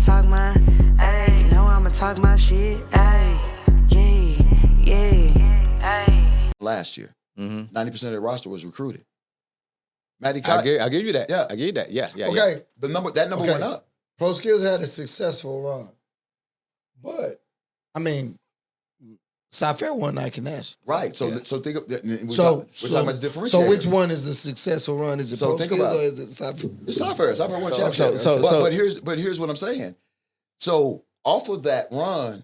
talk my, ayy. Know I'ma talk my shit, ayy. Yeah, ayy. Last year, 90% of the roster was recruited. Matty I Cotton. give you that. Yeah. I give you that. Yeah. Okay. That number went up. Pro Skills had a successful run. But, I mean, CyFair won Nike National. Right. So think of that. We're talking about the differentiator. So which one is the successful run? Is it Pro Skills or is it CyFair? It's CyFair. CyFair won championship. But here's what I'm saying. So off of that run,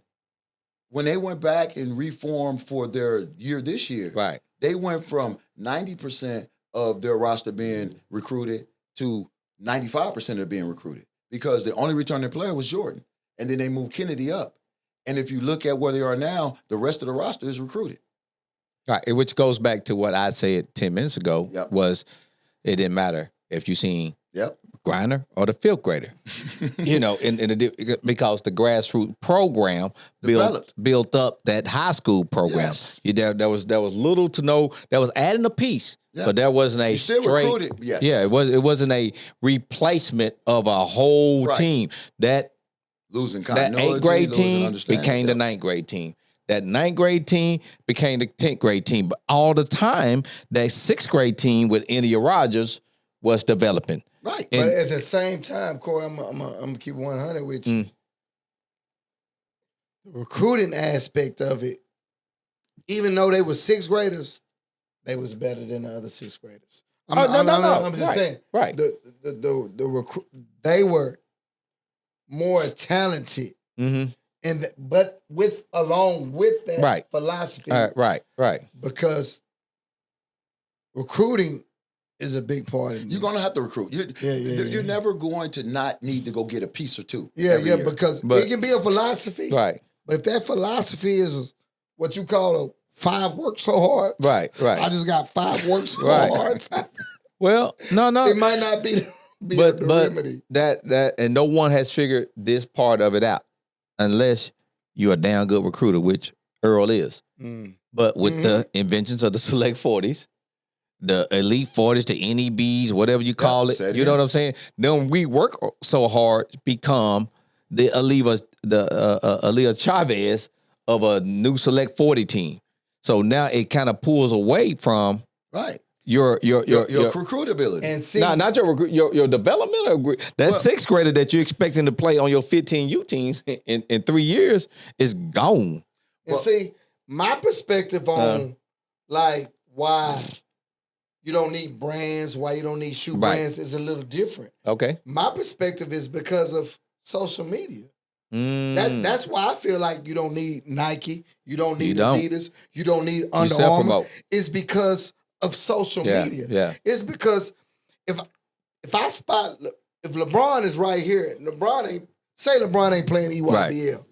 when they went back and reformed for their year this year, Right. they went from 90% of their roster being recruited to 95% of being recruited because the only returning player was Jordan. And then they moved Kennedy up. And if you look at where they are now, the rest of the roster is recruited. Right. Which goes back to what I said 10 minutes ago was it didn't matter if you seen grinder or the fifth grader, because the grassroots program built up that high school program. Yes. There was little to no. That was adding a piece, but there wasn't a still straight. Recruited. Yes. Yeah, it wasn't a replacement of a whole team. That losing continuity, that 8th grade team understanding. became the 9th grade team. That 9th grade team became the 10th grade team. But all the time, that 6th grade team with India Rogers was developing. Right. But at the same time, Corey, I'm gonna keep 100 with you. The recruiting aspect of it, even though they were 6th graders, they was better than the other 6th graders. I'm just saying. Right. They were more talented. Mm-hmm. But along with that philosophy. Right. Because recruiting is a big part of it. You're going to have to recruit. You're never going to not need to go get a piece or two. Yeah, because it can be a philosophy. Right. But if that philosophy is what you call a 5 work so hard. Right. I just got 5 work so hard. Well, no. It might not be the remedy. That and no one has figured this part of it out unless you're a damn good recruiter, which Earl is. But with the inventions of the Select 40s, the Elite 40s, the NEBs, whatever you call it, you know what I'm saying? Then we work so hard to become the Aaliyah Chavez of a new Select 40 team. So now it kind of pulls away from your recruitability. And see, not your developmental. That 6th grader that you're expecting to play on your 15U teams in 3 years is gone. And see, my perspective on why you don't need brands, why you don't need shoe brands is a little different. Okay. My perspective is because of social media. That's why I feel like you don't need Nike, you don't need Adidas, you don't need Under Armour. It's because of social media. Yeah. It's because if LeBron is right here, LeBron ain't playing EYBL.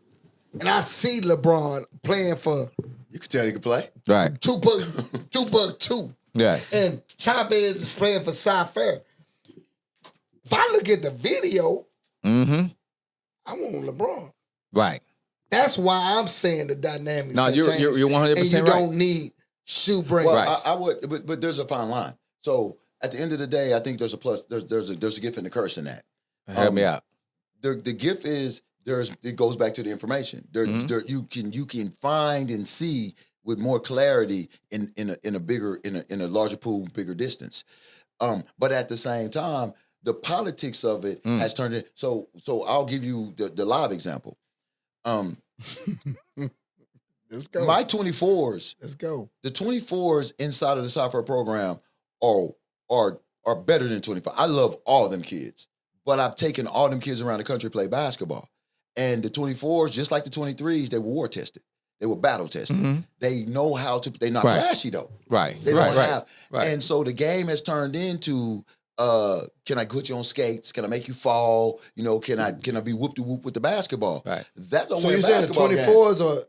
And I see LeBron playing for you can tell he can play. Right. $2. Yeah. And Chavez is playing for CyFair. If I look at the video, I want LeBron. Right. That's why I'm saying the dynamics. No, you're 100% right. And you don't need shoe brands. Well, I would, but there's a fine line. So at the end of the day, I think there's a plus. There's a gift and a curse in that. Help me out. The gift is it goes back to the information. You can find and see with more clarity in a larger pool, bigger distance. But at the same time, the politics of it has turned it. So I'll give you the live example. Let's go. My 24s. Let's go. The 24s inside of the CyFair program are better than 25. I love all them kids, but I've taken all them kids around the country to play basketball. And the 24s, just like the 23s, they were war tested. They were battle tested. They know how to. They're not flashy though. Right. They don't have. And so the game has turned into. Can I put you on skates? Can I make you fall? Can I be whoop-de-whoop with the basketball? Right. That's the so way you saying the 24s game. are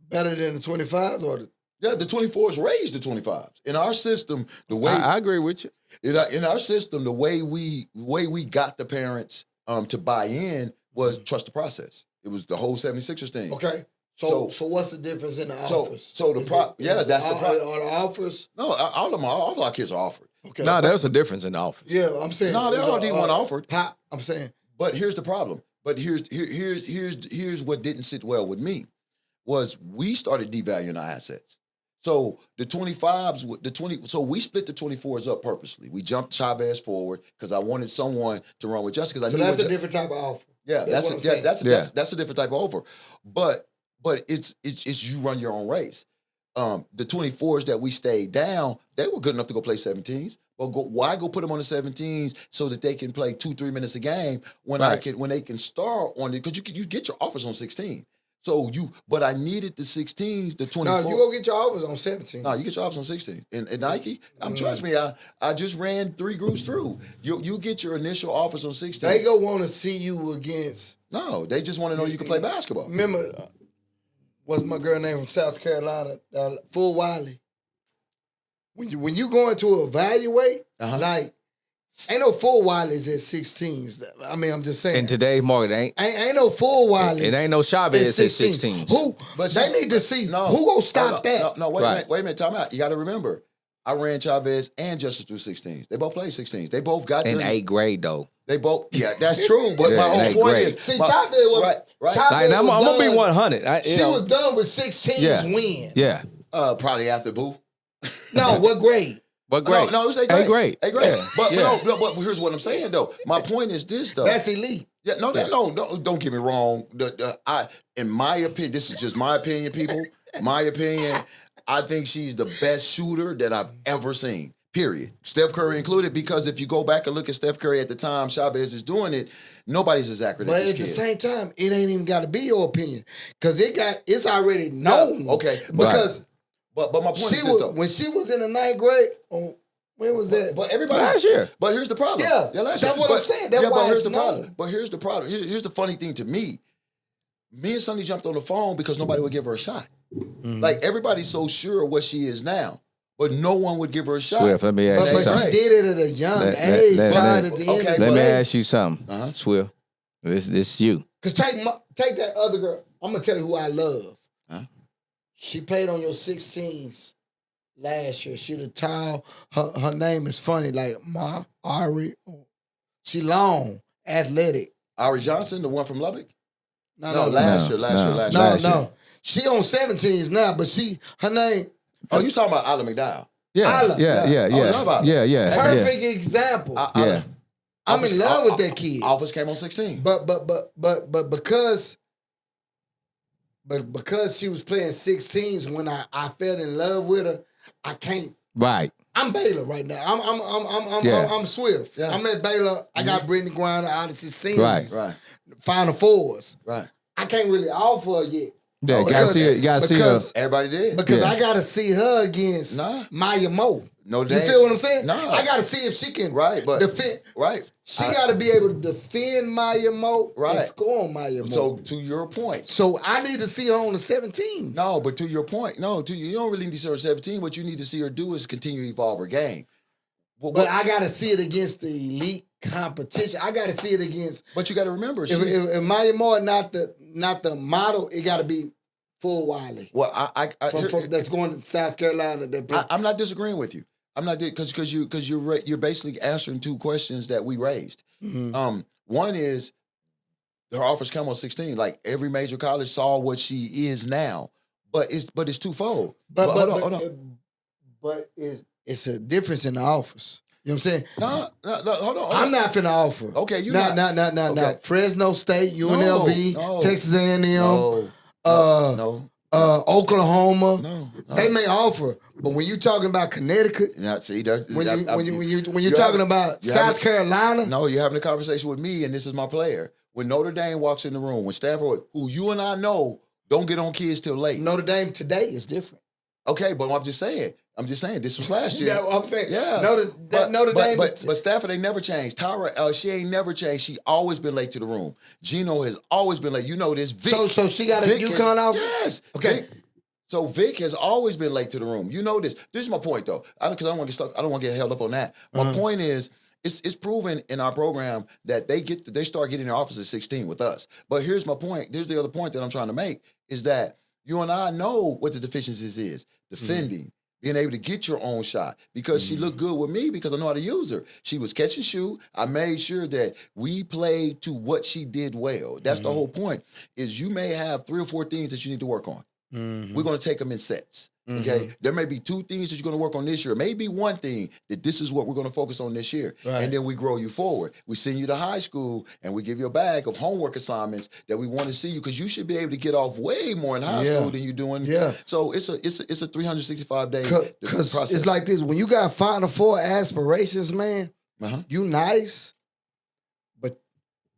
better than the 25s? Or the 24s raised the 25s. In our system, the way... I agree with you. In our system, the way we got the parents to buy in was trust the process. It was the whole 76ers thing. Okay. So what's the difference in the offers? So the that's the problem. Are the offers? No, all our kids are offered. Okay. No, there's a difference in the offers. Yeah, I'm saying. No, they all D1 offered. I'm saying. But here's the problem. But here's what didn't sit well with me was we started devaluing our assets. So the 25s, so we split the 24s up purposely. We jumped Chavez forward because I wanted someone to run with Justin. So that's a different type of offer. Yeah, that's a different type of offer. But it's you run your own race. The 24s that we stayed down, they were good enough to go play 17s. But why go put them on the 17s so that they can play 2-3 minutes a game when they can start on it? Because you get your offers on 16. But I needed the 16s, the 24s. No, you go get your offers on 17. No, you get your offers on 16. And Nike, trust me, I just ran 3 groups through. You get your initial offers on 16. They go want to see you against. No, they just want to know you can play basketball. Remember, what's my girl name from South Carolina? Full Wiley. When you going to evaluate, like, ain't no full Wileys at 16s. I mean, I'm just saying. In today's market, ain't no full Wileys. It ain't no Chavez at 16s. Who? But they need to see who gonna stop that. No, wait a minute, time out. You got to remember, I ran Chavez and Justice through 16s. They both played 16s. They both got in 8th grade though. They both, that's true. But my whole point is, see, Chavez was right. Like, I'm gonna be 100. She was done with 16s win. Yeah. Probably after Boo. No, what grade? What grade? No, it was 8th grade. 8th grade. Yeah. But here's what I'm saying though. My point is this though. That's elite. Yeah, no, don't get me wrong. In my opinion, this is just my opinion, people. My opinion, I think she's the best shooter that I've ever seen. Period. Steph Curry included, because if you go back and look at Steph Curry at the time Chavez is doing it, nobody's as accurate as this kid. But at the same time, it ain't even got to be your opinion, because it's already known. Yeah, okay, because. But my point is this, though. When she was in the 9th grade, when was that? But everybody last year. But here's the problem. Yeah, last year. That's what I'm saying. That's why here's it's the known. problem. But here's the problem. Here's the funny thing to me. Me and Sonny jumped on the phone because nobody would give her a shot. Mm-hmm. Like, everybody's so sure of what she is now, but no one would give her a shot. Swift, let me ask you something. But she did it at a young age. Let me ask you something, Swift. This you. Because take that other girl. I'm going to tell you who I love. She played on your 16s. Last year, she the tall. Her name is funny, like Ari. She long, athletic. Ari Johnson, the one from Lubbock? No, last year. No. She on 17s now, but her name. Oh, you talking about Isla McDowell? Yeah. Perfect example. I'm in love with that kid. Office came on 16. But because she was playing 16s when I fell in love with her, I can't. Right. I'm Baylor right now. I'm Swift. Yeah. I'm at Baylor. I got Brittany Griner, Odyssey Sims. Right. Final Fours. Right. I can't really offer her yet. Yeah, you gotta see her. Everybody did. Because I gotta see her against Maya Moe. No, you feel what I'm saying? No. I gotta see if she can defend. Right. She got to be able to defend Maya Moe and score on Maya Moe. So, to your point. So, I need to see her on the 17s. No, but to your point, you don't really need to see her on 17. What you need to see her do is continue to evolve her game. But I got to see it against the elite competition. I got to see it against. But you got to remember, if Maya Moe not the model, it got to be Full Wiley. Well, that's going to South Carolina. I'm not disagreeing with you. I'm not because you're basically answering 2 questions that we raised. Mm-hmm. One is her offers come on 16. Like, every major college saw what she is now, but it's twofold. But hold on. It's a difference in the offers. You know what I'm saying? No, hold on. I'm not finna offer. Okay, you not. Fresno State, UNLV, Texas A&M, Oklahoma. No. They may offer, but when you're talking about Connecticut, when you're talking about South Carolina, you're having a conversation with me, and this is my player. When Notre Dame walks in the room, when Stanford, who you and I know don't get on kids till late. Notre Dame today is different. Okay, but I'm just saying this was last year. That's what I'm saying. Yeah. Notre Dame. But Stafford ain't never changed. Tyra, she ain't never changed. She always been late to the room. Gino has always been late. You know this. Vic, so she got a UConn offer? Yes. Okay. So Vic has always been late to the room. You know this. This is my point, though. Because I don't want to get stuck. I don't want to get held up on that. My point is, it's proven in our program that they start getting their offers at 16 with us. But here's my point. Here's the other point that I'm trying to make is that you and I know what the deficiencies is. Defending, being able to get your own shot because she looked good with me because I know how to use her. She was catch and shoot. I made sure that we played to what she did well. That's the whole point, is you may have 3 or 4 things that you need to work on. We're going to take them in sets. Okay, there may be 2 things that you're going to work on this year. Maybe 1 thing that this is what we're going to focus on this year, and then we grow you forward. We send you to high school, and we give you a bag of homework assignments that we want to see you because you should be able to get off way more in high school than you're doing. Yeah. So it's a 365-day process. It's like this: when you got Final Four aspirations, man, you nice.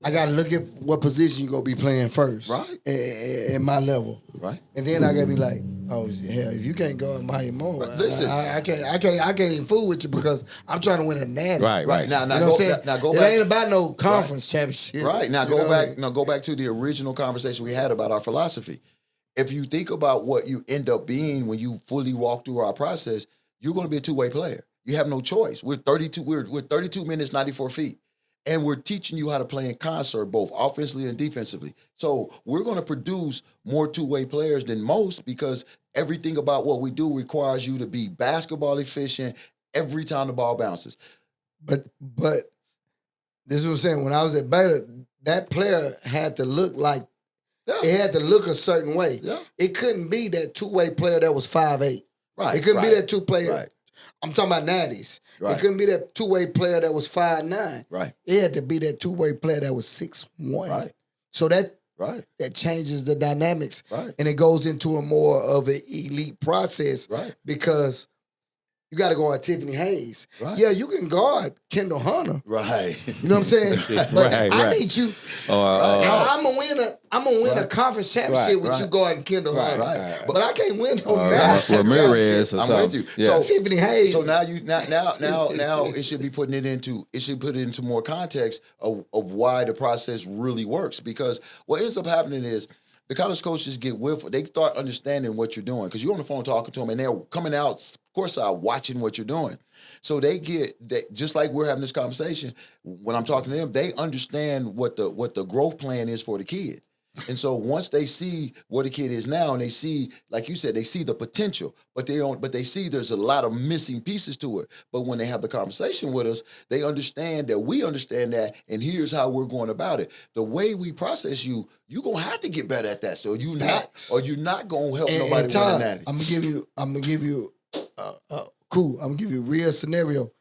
I got to look at what position you going to be playing first. Right. At my level. Right. And then I got to be like, oh, hell, if you can't go in my more, listen, I can't even fool with you because I'm trying to win a natty. Right. Now, you know what I'm saying? Now go it back. ain't about no conference championship. Right. Now, go back. Now, go back to the original conversation we had about our philosophy. If you think about what you end up being when you fully walk through our process, you're going to be a 2-way player. You have no choice. We're 32 minutes, 94 feet. And we're teaching you how to play in concert, both offensively and defensively. So we're going to produce more 2-way players than most because everything about what we do requires you to be basketball efficient every time the ball bounces. But this is what I'm saying. When I was at Baylor, that player had to look like, it had to look a certain way. Yeah. It couldn't be that 2-way player that was 5'8". Right. It couldn't be that 2-player. Right. I'm talking about natties. Right. It couldn't be that 2-way player that was 5'9". Right. It had to be that 2-way player that was 6'1". Right. So that changes the dynamics. Right. And it goes into a more of an elite process. Right. Because you got to go on Tiffany Hayes. Right. Yeah, you can guard Kendall Hunter. Right. You know what I'm saying? But I need you. I'm gonna win a conference championship with you guarding Kendall Hunter. Right. But I can't win no national Ramirez championship. I'm with you. Yeah. So Tiffany Hayes. So now it should be putting it into more context of why the process really works. Because what ends up happening is the college coaches they start understanding what you're doing because you're on the phone talking to them and they're coming out courtside watching what you're doing. So they just like we're having this conversation, when I'm talking to them, they understand what the growth plan is for the kid. And so once they see what a kid is now and they see, like you said, they see the potential, but they see there's a lot of missing pieces to it. But when they have the conversation with us, they understand that we understand that, and here's how we're going about it. The way we process you're gonna have to get better at that. So you're not gonna help nobody win Todd, that. I'm gonna give you cool. I'm gonna give you a real scenario.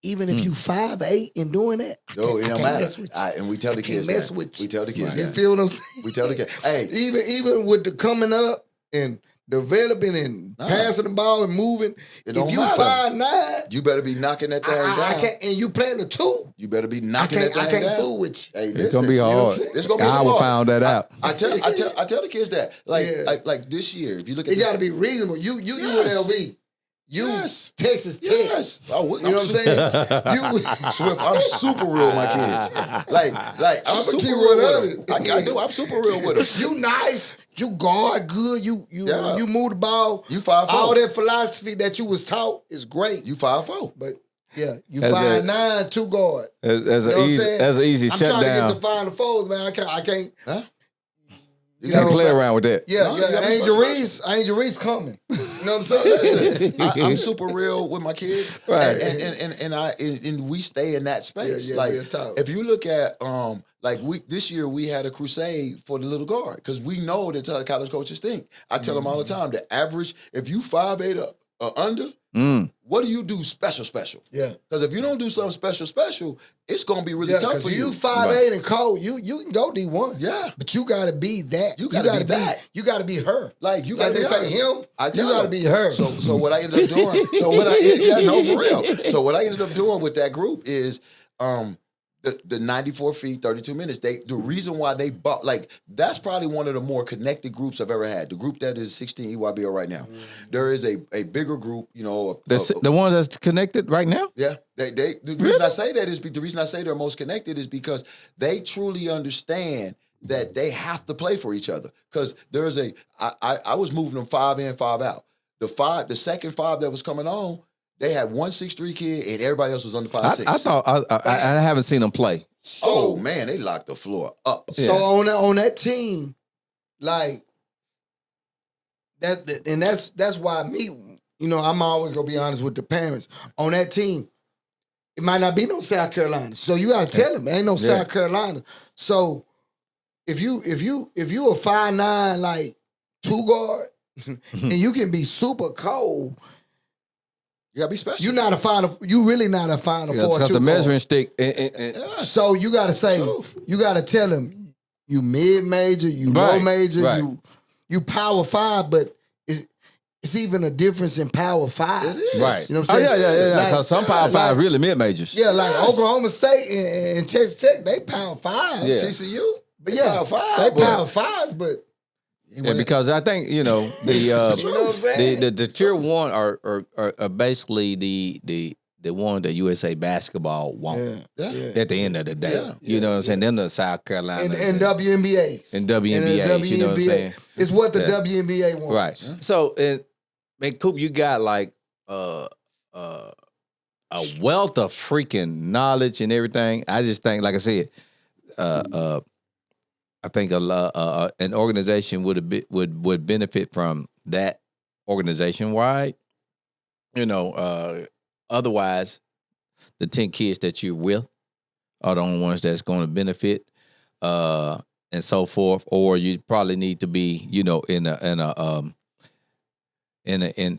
Even if you 5'8" and doing that, I can't mess with you. And we tell the kids mess with you. We tell the kids You feel what I'm saying? We tell the kids, hey. Even with the coming up and developing and passing the ball and moving, if you 5'9", you better be knocking that thing down. And you playing the 2, you better be knocking that thing down. I can't fool with you. Hey, it's gonna be hard. It's gonna be hard. I found that out. I tell the kids that. Like this year, if you look at it, got to be reasonable. You UNLV. Texas Tech. Yes. Oh, you know what I'm saying? Swift, I'm super real with my kids. Like I'm super real with them. I do. I'm super real with them. You nice. You guard good. You move the ball. You 5'4". All that philosophy that you was taught is great. You 5'4". But yeah, you 5'9", 2 guard. As an easy shutdown. I'm trying to get to Final Fours, man. I can't. Huh? You can't play around with that. Yeah, Angel Reese coming. You know what I'm saying? I'm super real with my kids, right? And we stay in that space. If you look at this year we had a crusade for the little guard because we know that college coaches think. I tell them all the time the average if you 5'8" or under. What do you do special? Yeah. Because if you don't do something special, it's going to be really tough for you. 5'8" and cold, you can go D1. Yeah. But you got to be that. You got to be that. You got to be her. Like, you got to be say him. You got to be her. So what I ended up doing, for real. So what I ended up doing with that group is the 94 feet, 32 minutes, the reason why they bought, that's probably one of the more connected groups I've ever had. The group that is 16 EYBL right now. There is a bigger group, the ones that's connected right now? Yeah. The reason I say that is the reason I say they're most connected is because they truly understand that they have to play for each other. Because I was moving them 5 in, 5 out. The second 5 that was coming on, they had 1 6'3" kid and everybody else was under 5'6". I thought I haven't seen them play. So, man, they locked the floor up. So on that team, like that, and that's why I'm always gonna be honest with the parents on that team. It might not be no South Carolina, so you gotta tell them ain't no South Carolina. So if you a 5'9" like 2 guard, and you can be super cold. You gotta be special. You really not a Final Four. Got the measuring stick. So you gotta say, you gotta tell them, you mid-major, you low major, you Power 5, but it's even a difference in Power 5. It is. Right. You know what I'm saying? Yeah. Because some Power 5 really mid-majors. Yeah, like Oklahoma State and Texas Tech, they Power 5. Yeah. CCU, But yeah, Power 5. they Power 5s, but Yeah, because I think the you know what I'm saying? the tier 1 are basically the one that USA basketball want at the end of the day. You know what I'm saying? Then the South Carolina and WNBA. And WNBA, you know what I'm saying? It's what the WNBA wants. Right. So, man, Coop, you got like a wealth of freaking knowledge and everything. I just think, like I said, I think an organization would benefit from that organization wide. Otherwise, the 10 kids that you're with are the only ones that's going to benefit, and so forth. Or you probably need to be, in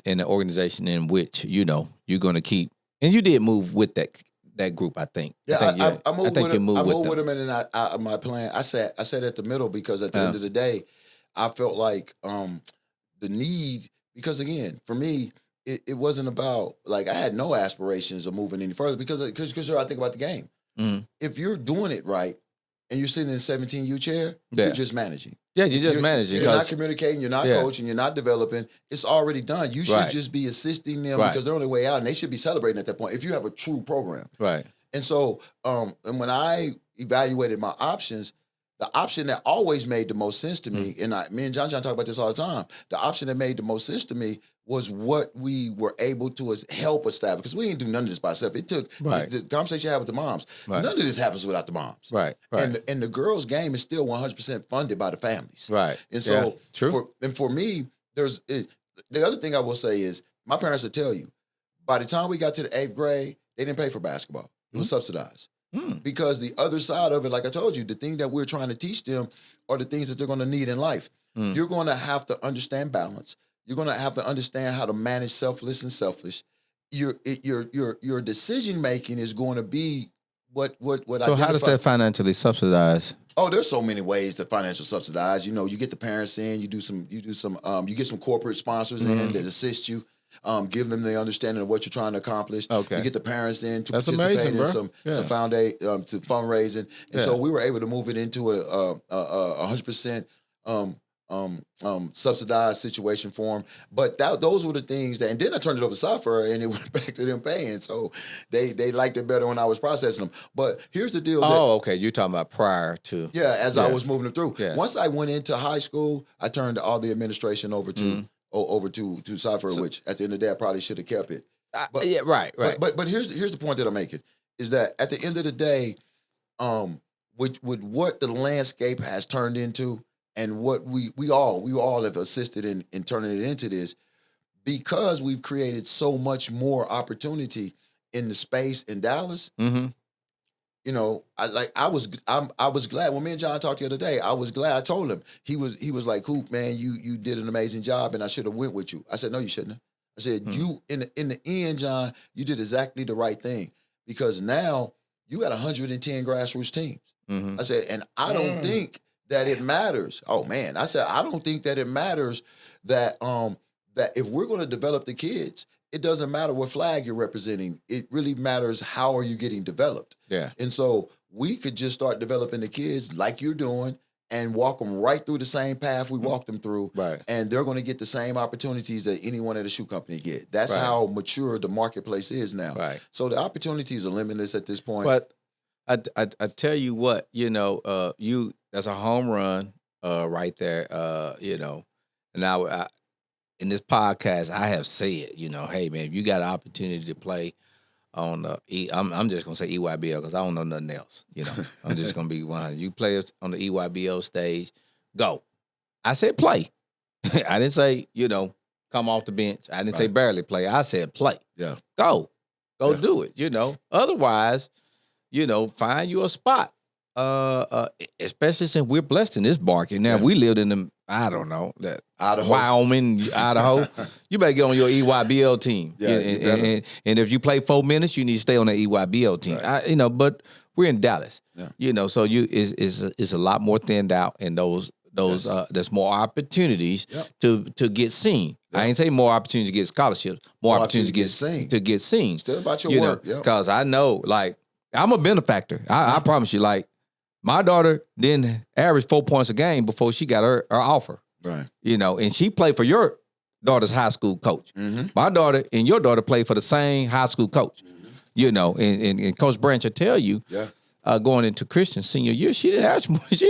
an organization in which you're going to keep. And you did move with that group, I think. Yeah, I moved with him. I moved with him, and then my plan. I sat at the middle because at the end of the day, I felt like the need. Because again, for me, it wasn't about like I had no aspirations of moving any further because I think about the game. Mm-hmm. If you're doing it right and you're sitting in a 17U chair, you're just managing. Yeah, you're just managing. You're not communicating, you're not coaching, you're not developing. It's already done. You should just be assisting them because they're on their way out, and they should be celebrating at that point if you have a true program. Right. And so, and when I evaluated my options, the option that always made the most sense to me, and me and John talk about this all the time, the option that made the most sense to me was what we were able to help establish, because we didn't do none of this by ourselves. It took the conversation you had with the moms. Right. None of this happens without the moms. Right. And the girls' game is still 100% funded by the families. Right. And so, for me, the other thing I will say is my parents will tell you, by the time we got to the 8th grade, they didn't pay for basketball. It was subsidized. Because the other side of it, like I told you, the thing that we're trying to teach them are the things that they're going to need in life. You're going to have to understand balance. You're going to have to understand how to manage selfless and selfish. Your decision making is going to be what. So how does that financially subsidize? Oh, there's so many ways to financial subsidize. You get the parents in, you get some corporate sponsors in that assist you. Give them the understanding of what you're trying to accomplish. Okay. You get the parents in to participate in some to fundraising, and so we were able to move it into a 100% subsidized situation for them. But those were the things that, and then I turned it over to CyFair, and it went back to them paying. So they liked it better when I was processing them. But here's the deal. Okay. You're talking about prior to. Yeah, as I was moving them through. Yeah. Once I went into high school, I turned all the administration over to CyFair, which at the end of the day, I probably should have kept it. But, right. But here's the point that I'm making, is that at the end of the day, with what the landscape has turned into, and what we all have assisted in turning it into this, because we've created so much more opportunity in the space in Dallas. Mm-hmm. I was glad when me and John talked the other day. I was glad. I told him, he was like, "Coop, man, you did an amazing job, and I should have went with you." I said, "No, you shouldn't have." I said, "You in the end, John, you did exactly the right thing, because now you got 110 grassroots teams." Mm-hmm. I said, and I don't think that it matters. Oh man, I said, I don't think that it matters that that if we're going to develop the kids, it doesn't matter what flag you're representing. It really matters how are you getting developed. Yeah. And so we could just start developing the kids like you're doing and walk them right through the same path we walked them through. Right. And they're going to get the same opportunities that anyone at a shoe company get. That's how mature the marketplace is now. Right. So the opportunities are limitless at this point. But I tell you what, that's a home run right there, and I in this podcast, I have said, hey man, if you got an opportunity to play on the I'm just gonna say EYBL because I don't know nothing else. I'm just gonna be 100. You play on the EYBL stage, go. I said play. I didn't say come off the bench. I didn't say barely play. I said play. Yeah. Go do it. Otherwise, find you a spot. Especially since we're blessed in this market. Now we lived in the, I don't know, that Idaho. Wyoming, Idaho. You better get on your EYBL team. Yeah, and if you play 4 minutes, you need to stay on the EYBL team. Right. But we're in Dallas. Yeah. So it's a lot more thinned out, and there's more opportunities to get seen. Yep. I ain't say more opportunities to get scholarships, more opportunities to get seen. Still about your work. Because I know, like, I'm a benefactor. I promise you, like, my daughter didn't average 4 points a game before she got her offer. Right. And she played for your daughter's high school coach. Mm-hmm. My daughter and your daughter played for the same high school coach. Mm-hmm. And Coach Branch will tell you, going into Christian's senior year, she didn't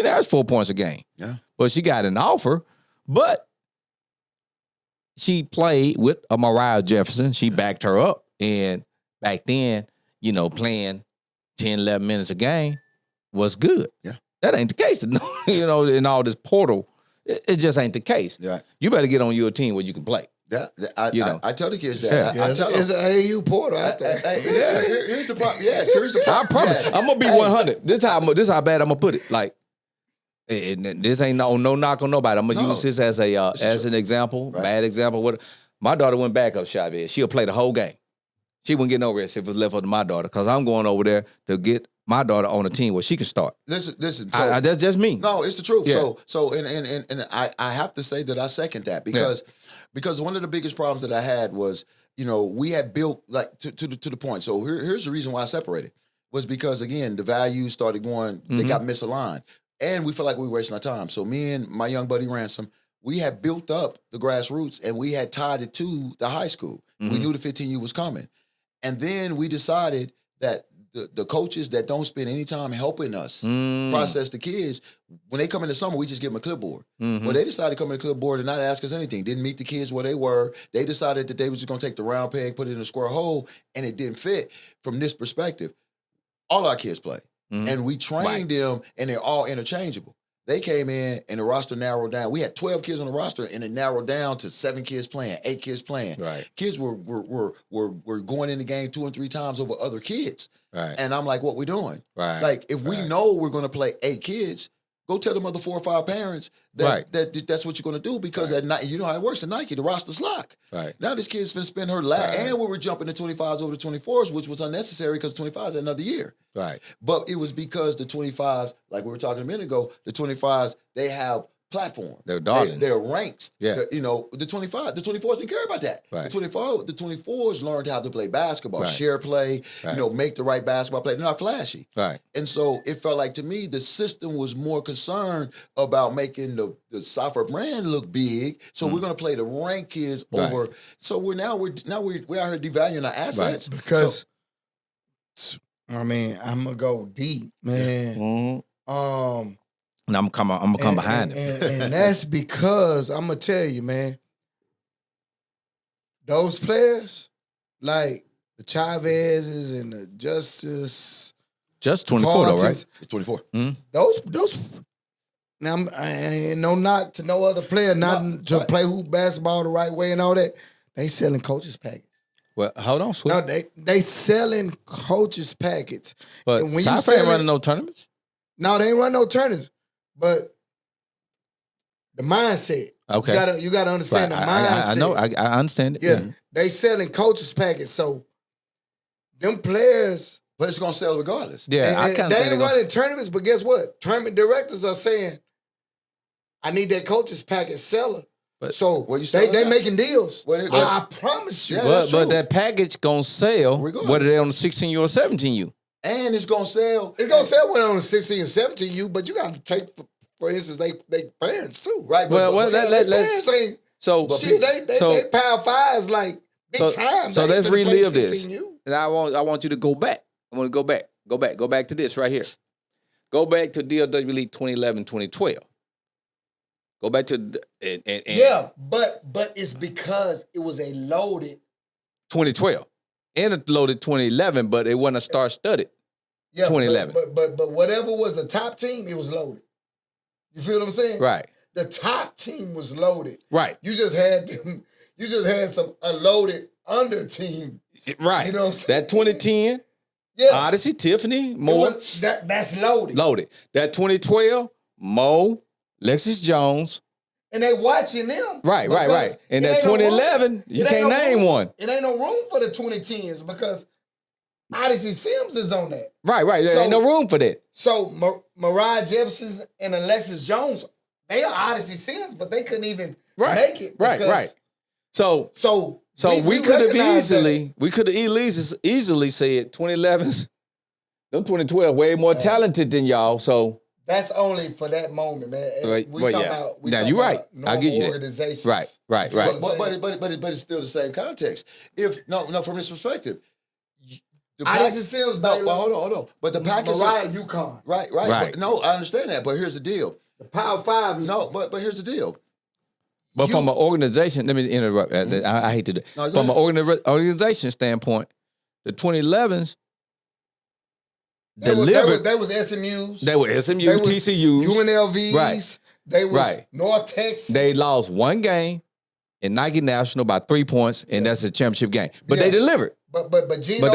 average 4 points a game. Yeah. But she got an offer, but she played with a Mariah Jefferson. She backed her up. And back then, playing 10, 11 minutes a game was good. Yeah. That ain't the case. In all this portal, it just ain't the case. Yeah. You better get on your team where you can play. I tell the kids that. I tell them. It's an AU portal out there. Here's the problem. Yes, here's the problem. I promise. Yes. I'm gonna be 100. This how bad I'm gonna put it. Like, and this ain't no knock on nobody. I'm gonna use this as an example, bad example. What my daughter went back up Chavez. She'll play the whole game. She wouldn't get no rest if it was left up to my daughter, because I'm going over there to get my daughter on a team where she can start. Listen. So, that's just me. No, it's the truth. Yeah. So, and I have to say that I second that because one of the biggest problems that I had was, we had built like to the point. So here's the reason why I separated was because, again, the values started going, they got misaligned, and we felt like we were wasting our time. So me and my young buddy Ransom, we had built up the grassroots and we had tied it to the high school. Mm-hmm. We knew the 15U was coming, and then we decided that the coaches that don't spend any time helping us process the kids, when they come in the summer, we just give them a clipboard. Mm-hmm. Well, they decided to come in the clipboard and not ask us anything. Didn't meet the kids where they were. They decided that they was just going to take the round peg, put it in a square hole, and it didn't fit. From this perspective, all our kids play. Mm-hmm. And we trained them, and they're all interchangeable. They came in, and the roster narrowed down. We had 12 kids on the roster, and it narrowed down to 7 kids playing, 8 kids playing. Right. Kids were going in the game 2 and 3 times over other kids. Right. And I'm like, what we doing? Right. Like, if we know we're going to play 8 kids, go tell them other 4 or 5 parents that that's what you're going to do, because at night, you know how it works at Nike, the roster's locked. Right. Now this kid's finna spend her and we were jumping the 25s over the 24s, which was unnecessary because 25s had another year. Right. But it was because the 25s, like we were talking a minute ago, the 25s, they have platform. They're darlings. They're ranks. Yeah. The 24s didn't care about that. Right. The 24s learned how to play basketball, Right. share play, Right. Make the right basketball play. They're not flashy. Right. And so it felt like, to me, the system was more concerned about making the CyFair brand look big. So we're going to play the rank kids over. So we're out here devaluing our assets. Right. Because, I'm going to go deep, man. Mm-hmm. And I'm gonna come behind him. And that's because I'm gonna tell you, man, those players, like the Chavez's and the just 24 though, right? It's 24. Mm-hmm. Those. Now I ain't no knock to no other player, play hoop basketball the right way and all that. They selling coaches packets. Well, hold on, Sweet. No, they selling coaches packets. But and when CyFair ain't running no tournaments. No, they ain't running no tournaments. But the mindset. Okay. You gotta understand the mindset. I know. I understand it. Yeah. They selling coaches packets. So them players. But it's gonna sell regardless. Yeah. They ain't running tournaments, but guess what? Tournament directors are saying, I need that coaches packet seller. But so they making deals. I promise you. Yeah, but that package gonna sell whether they're on the 16U or 17U. And it's gonna sell. It's gonna sell when on the 16 and 17U, but you gotta take, for instance, they parents too, right? Let's ain't. So they power fives like big time. So let's relive this. And I want you to go back. I want to go back to this right here. Go back to DFW Elite 2011, 2012. Go back to but it's because it was a loaded 2012. And it loaded 2011, but it wasn't a star-studded 2011. But whatever was the top team, it was loaded. You feel what I'm saying? Right. The top team was loaded. Right. You just had them. You just had a loaded under team. Right. You know what I'm saying? That 2010, Yeah. Odyssey, Tiffany, Moore. That's loaded. Loaded. That 2012, Mo, Lexus Jones. And they watching them. Right. And that 2011, you can't name one. It ain't no room for the 2010s because Odyssey Sims is on that. Right. There ain't no room for that. So Mariah Jefferson and Alexis Jones, they are Odyssey Sims, but they couldn't even make it. Right. So we could have easily said 2011s, them 2012 way more talented than y'all. So that's only for that moment, man. We talking about you're right. I get you organizations. Right. But it's still the same context. From this perspective, Odyssey Sims, Baylor. Hold on. But the package, Mariah, UConn. Right. But, no, I understand that. But here's the deal. The Power Five. No, but here's the deal. But from an organization, let me interrupt. I hate to do. No, from an organization standpoint, the 2011s delivered. They was SMUs. They were SMU, TCUs, UNLVs. Right. They was North Texas. They lost one game in Nike National by 3 points, and that's a championship game. But they delivered. But Gino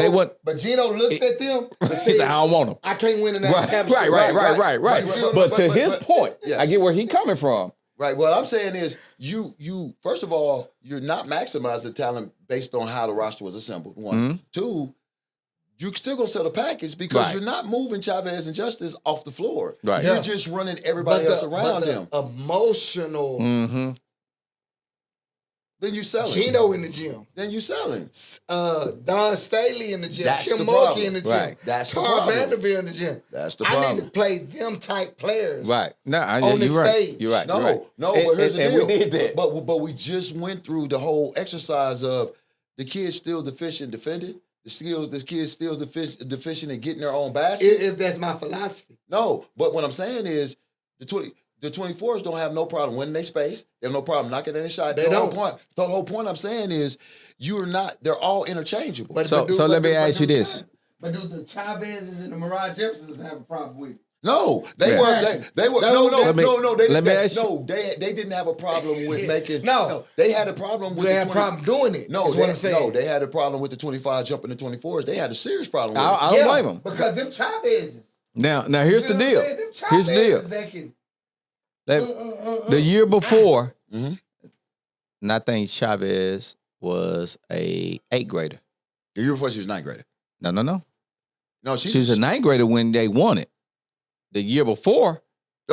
looked at them and he said, "I don't want them. I can't win in that championship." Right. But to his point, I get where he's coming from. Right. What I'm saying is, you first of all, you're not maximizing the talent based on how the roster was assembled. One, two, you're still gonna sell the package because you're not moving Chavez and Justice off the floor. Right. You're just running everybody else around them. Emotional. Then you selling. Gino in the gym. Then you selling. Don Staley in the gym. That's Kim the Mulkey problem. in the gym. Right. That's the Todd problem. Vanderbilt in the gym. That's the problem. I need to play them type players. Right. No, on the stage. You're right. No, but here's the deal. We did that. But we just went through the whole exercise of the kids still deficient defending. The kids still deficient in getting their own basket. If that's my philosophy. No, but what I'm saying is the 24s don't have no problem winning their space. They have no problem knocking any shot. They don't. The whole point I'm saying is they're all interchangeable. So let me ask you this. But do the Chavez's and the Mariah Jeffersons have a problem with it? No, they were. They didn't have a problem with making. No, they had a problem with. They had a problem doing it. No, that's what I'm saying. No, they had a problem with the 25 jumping to 24s. They had a serious problem with it. I don't blame them because them Chavez's. Now here's the deal. Here's the deal. The year before, and I think Chavez was a 8th grader. The year before she was 9th grader. No. No, she was a 9th grader when they won it. The year before,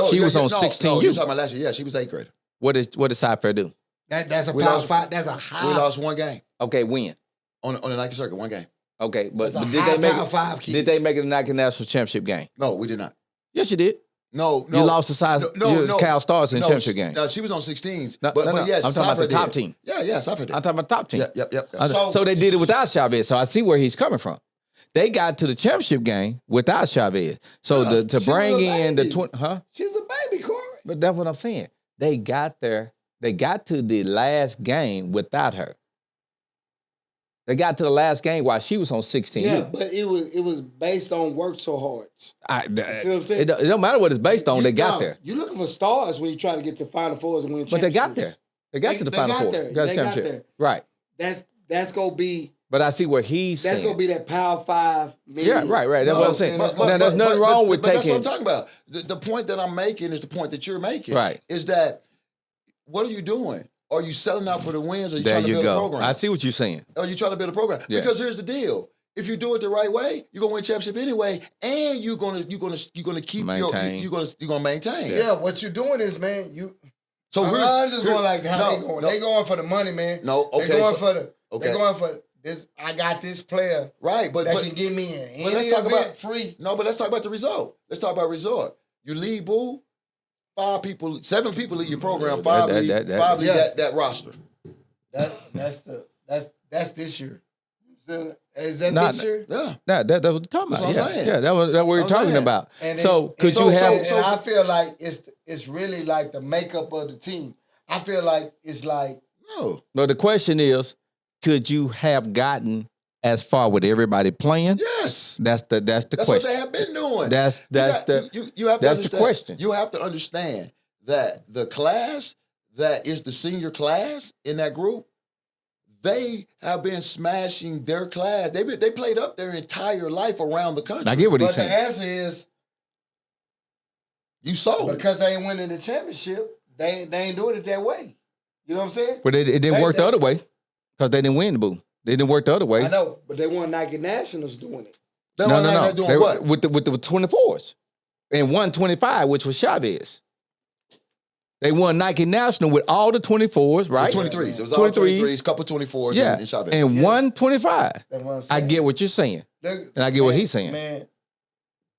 she was on 16U. No, you talking about last year? Yeah, she was 8th grader. What did CyFair do? That's a Power 5. That's a high. We lost one game. Okay, when? On the Nike circuit, one game. Okay, but did they make Power 5 kid. Did they make it a Nike National Championship game? No, we did not. Yes, you did. No. You lost the size. Cal Stars in the championship game. No, she was on 16s. No, but yes, I'm talking about the top team. Yeah, CyFair did. I'm talking about top team. Yep. So they did it without Chavez. So I see where he's coming from. They got to the championship game without Chavez. So to bring in the she was a baby, Corey. But that's what I'm saying. They got there. They got to the last game without her. They got to the last game while she was on 16. Yeah, but it was based on work so hard. You feel what I'm saying? It don't matter what it's based on. They got there. You're looking for stars when you try to get to Final Fours and win championships. But they got there. They got to the Final Four. They got there. Right. That's gonna be. But I see where he's saying. That's gonna be that Power 5. Yeah, right. That's what I'm saying. Now, there's nothing wrong with taking. That's what I'm talking about. The point that I'm making is the point that you're making. Right. Is that what are you doing? Are you selling out for the wins? Or are you trying to build a program? I see what you're saying. Are you trying to build a program? Yeah. Because here's the deal: if you do it the right way, you're gonna win championship anyway, and you're gonna keep maintain. You're gonna maintain. Yeah. What you're doing is, man, So I'm just going like how they going. They going for the money, man. No, okay. They going for this. I got this player, right? But that can get me in. But let's talk about free. No, but let's talk about the result. Let's talk about result. You lead Boo. 7 people lead your program. 5 lead that roster. That's this year. Is that this year? Yeah. That's what we're talking about. That's what I'm saying. Yeah, that's what we're talking about. So I feel like it's really like the makeup of the team. I feel like it's like no. No, the question is, could you have gotten as far with everybody playing? Yes. That's the question. That's what they have been doing. That's the question. You have to understand that the class that is the senior class in that group they have been smashing their class. They played up their entire life around the country. I get what he's But saying. the answer is You saw it. because they ain't winning the championship, they ain't doing it that way. You know what I'm saying? But it didn't work the other way because they didn't win the boo. They didn't work the other way. I know, but they won Nike Nationals doing it. No. Doing They, what? with the 24s and 125, which was Chavez. They won Nike National with all the 24s, right? The 23s. It was all 23s, couple 24s Yeah, in Chavez. and 125. That's what I'm I saying. get what you're saying, and I get what he's saying. Man,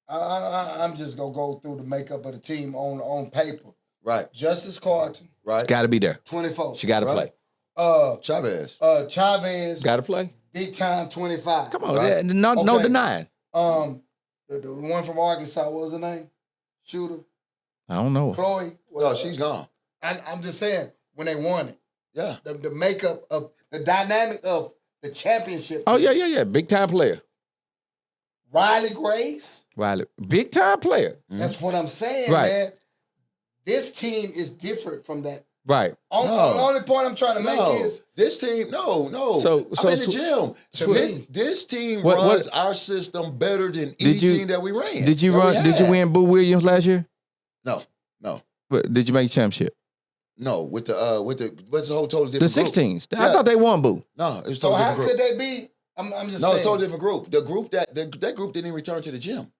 I'm just gonna go through the makeup of the team on paper. Right. Justice Carlton, Right. It's got to be there. 24. She got to Right. play. Chavez. Chavez, Got to play. big time 25. Come on, Right. no Okay. denying. The one from Arkansas, what was her name? Shooter, I don't know. Chloe. No, she's gone. I'm just saying when they won it, Yeah. the makeup of the dynamic of the championship. Oh team. yeah. Big time player. Riley Grace. Riley, big time player. That's what I'm saying, Right. man. This team is different from that. Right. The only point I'm trying to make is this team. No. So- I'm in the gym. So This team What- runs our system better than any team that we ran. Did you that we run? Did you had. win Boo Williams last year? No. But did you make championship? No. With the what's the whole totally The different group. 16s. I Yeah. thought they won Boo. No, it was so totally how different could group. they be? I'm just No, saying. it's a totally different group. The group that group didn't even return to the gym.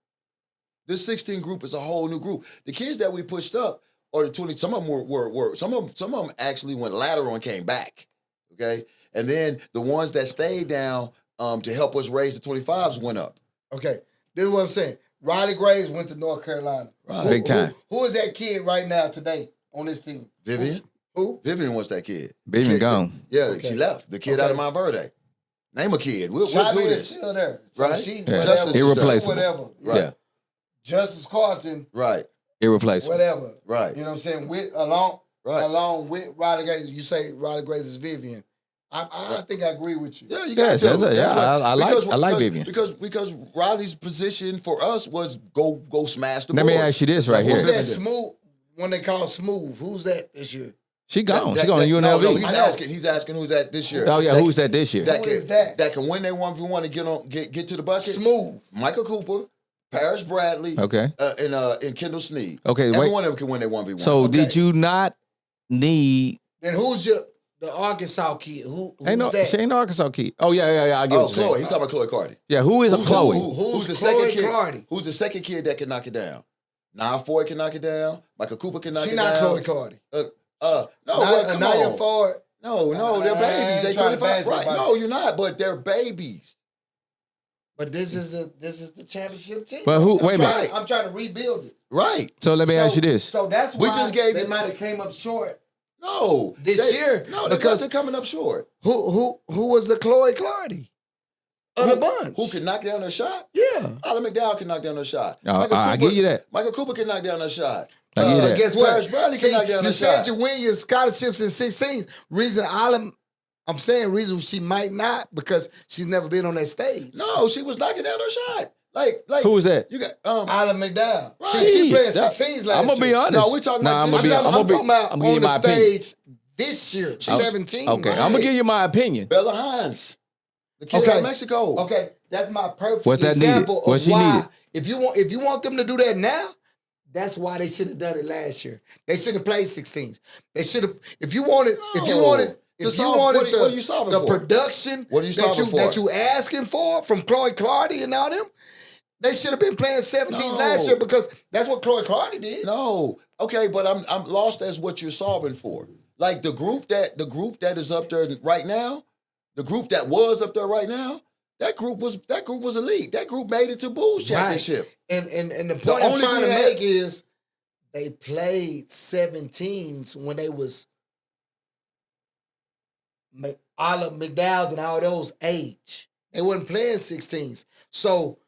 This 16 group is a whole new group. The kids that we pushed up, or the 20, some of them were some of them actually went lateral and came back. Okay, and then the ones that stayed down to help us raise the 25s went up. Okay, this is what I'm saying. Riley Graves went to North Carolina. Right. Big time. Who is that kid right now today on this team? Vivian, Who? Vivian was that kid. Baby Kid- gone. Yeah, Okay. she left. The kid Okay. out of Mount Verde. Name a kid. We'll do Chavez is this. still there. So Right? She, Yeah. whatever, Justice is Irreplaceable. Whatever. Right. Yeah. Justice Carlton, Right. Irreplaceable. whatever. Right. You know what I'm saying? Right. Along with Riley Graves, you say Riley Graves is Vivian. I think I agree with you. Yeah, you Yes, got to. that's That's I like Vivian. Because Riley's position for us was go smash the Let me boards. ask you this It's right like, here. Who's what that Vivian smooth? One they call smooth. Who's that this year? She gone. That- She going to that- no, UNLV. he's asking who's that this year. Oh yeah, who's that this year? Who is that? That can win their 1v1 and get to the bucket. Smooth. Michael Cooper, Parrish Bradley, Okay. and Kendall Sneed. Okay, Every wait. one of them can win their 1v1. So Okay. did you not need? Then who's the Arkansas kid? Who's that? She ain't Arkansas kid. Oh yeah. I get Oh, what you're saying. Chloe. He's talking about Chloe Cardi. Yeah, who is Chloe? Who's the Chloe second kid? Clardy? Who's the second kid that can knock it down? Nia Ford can knock it down. Michael Cooper can knock She it not down. Chloe Clardy. No, come Anaya on. Ford. No, they're I babies. ain't They trying to 25. bash Right. nobody. No, you're not, but they're babies. But this is the championship team. But who- I'm wait a trying- minute. I'm trying to rebuild it. Right. So let me ask you this. So that's We why just gave they you- might have came up short. No. This year, No, because- they're coming up short. Who was the Chloe Clardy of the bunch? Who can knock down their shot? Yeah. Alan McDowell can knock down their shot. I give you that. Michael Cooper can knock down their shot. I give you But that. guess what? Parrish Bradley can knock down you the said shot. you win your scholarships in 16. Reason reason she might not because she's never been on that stage. No, she was knocking down her shot. Like Who was that? You got Isla McDowell. Right. She played That- 16s last I'm gonna be year. honest. No, we talking about I'm this gonna be. year. I'm I'm gonna be. talking about I'm gonna give on you the my opinion. stage this year, I'm- 17. Okay, right? I'm gonna give you my opinion. Bella Hines. The kid Okay. out of Mexico. Okay, that's my perfect What's that needed? example What's of she why. needed? If you want them to do that now, that's why they should have done it last year. They should have played 16s. They should have. If you wanted To the solve- what are you solving the for? production What are you solving for? that you asking for from Chloe Clardy and all them, they should have been playing 17s No. last year because that's what Chloe Clardy did. No. Okay, but I'm lost as what you're solving for. Like the group that is up there right now, the group that was up there right now, that group was elite. That group made it to Bulls championship. And the point I'm only trying to thing make is they played 17s when they was all of McDowell's and all those age. They wasn't playing 16s. So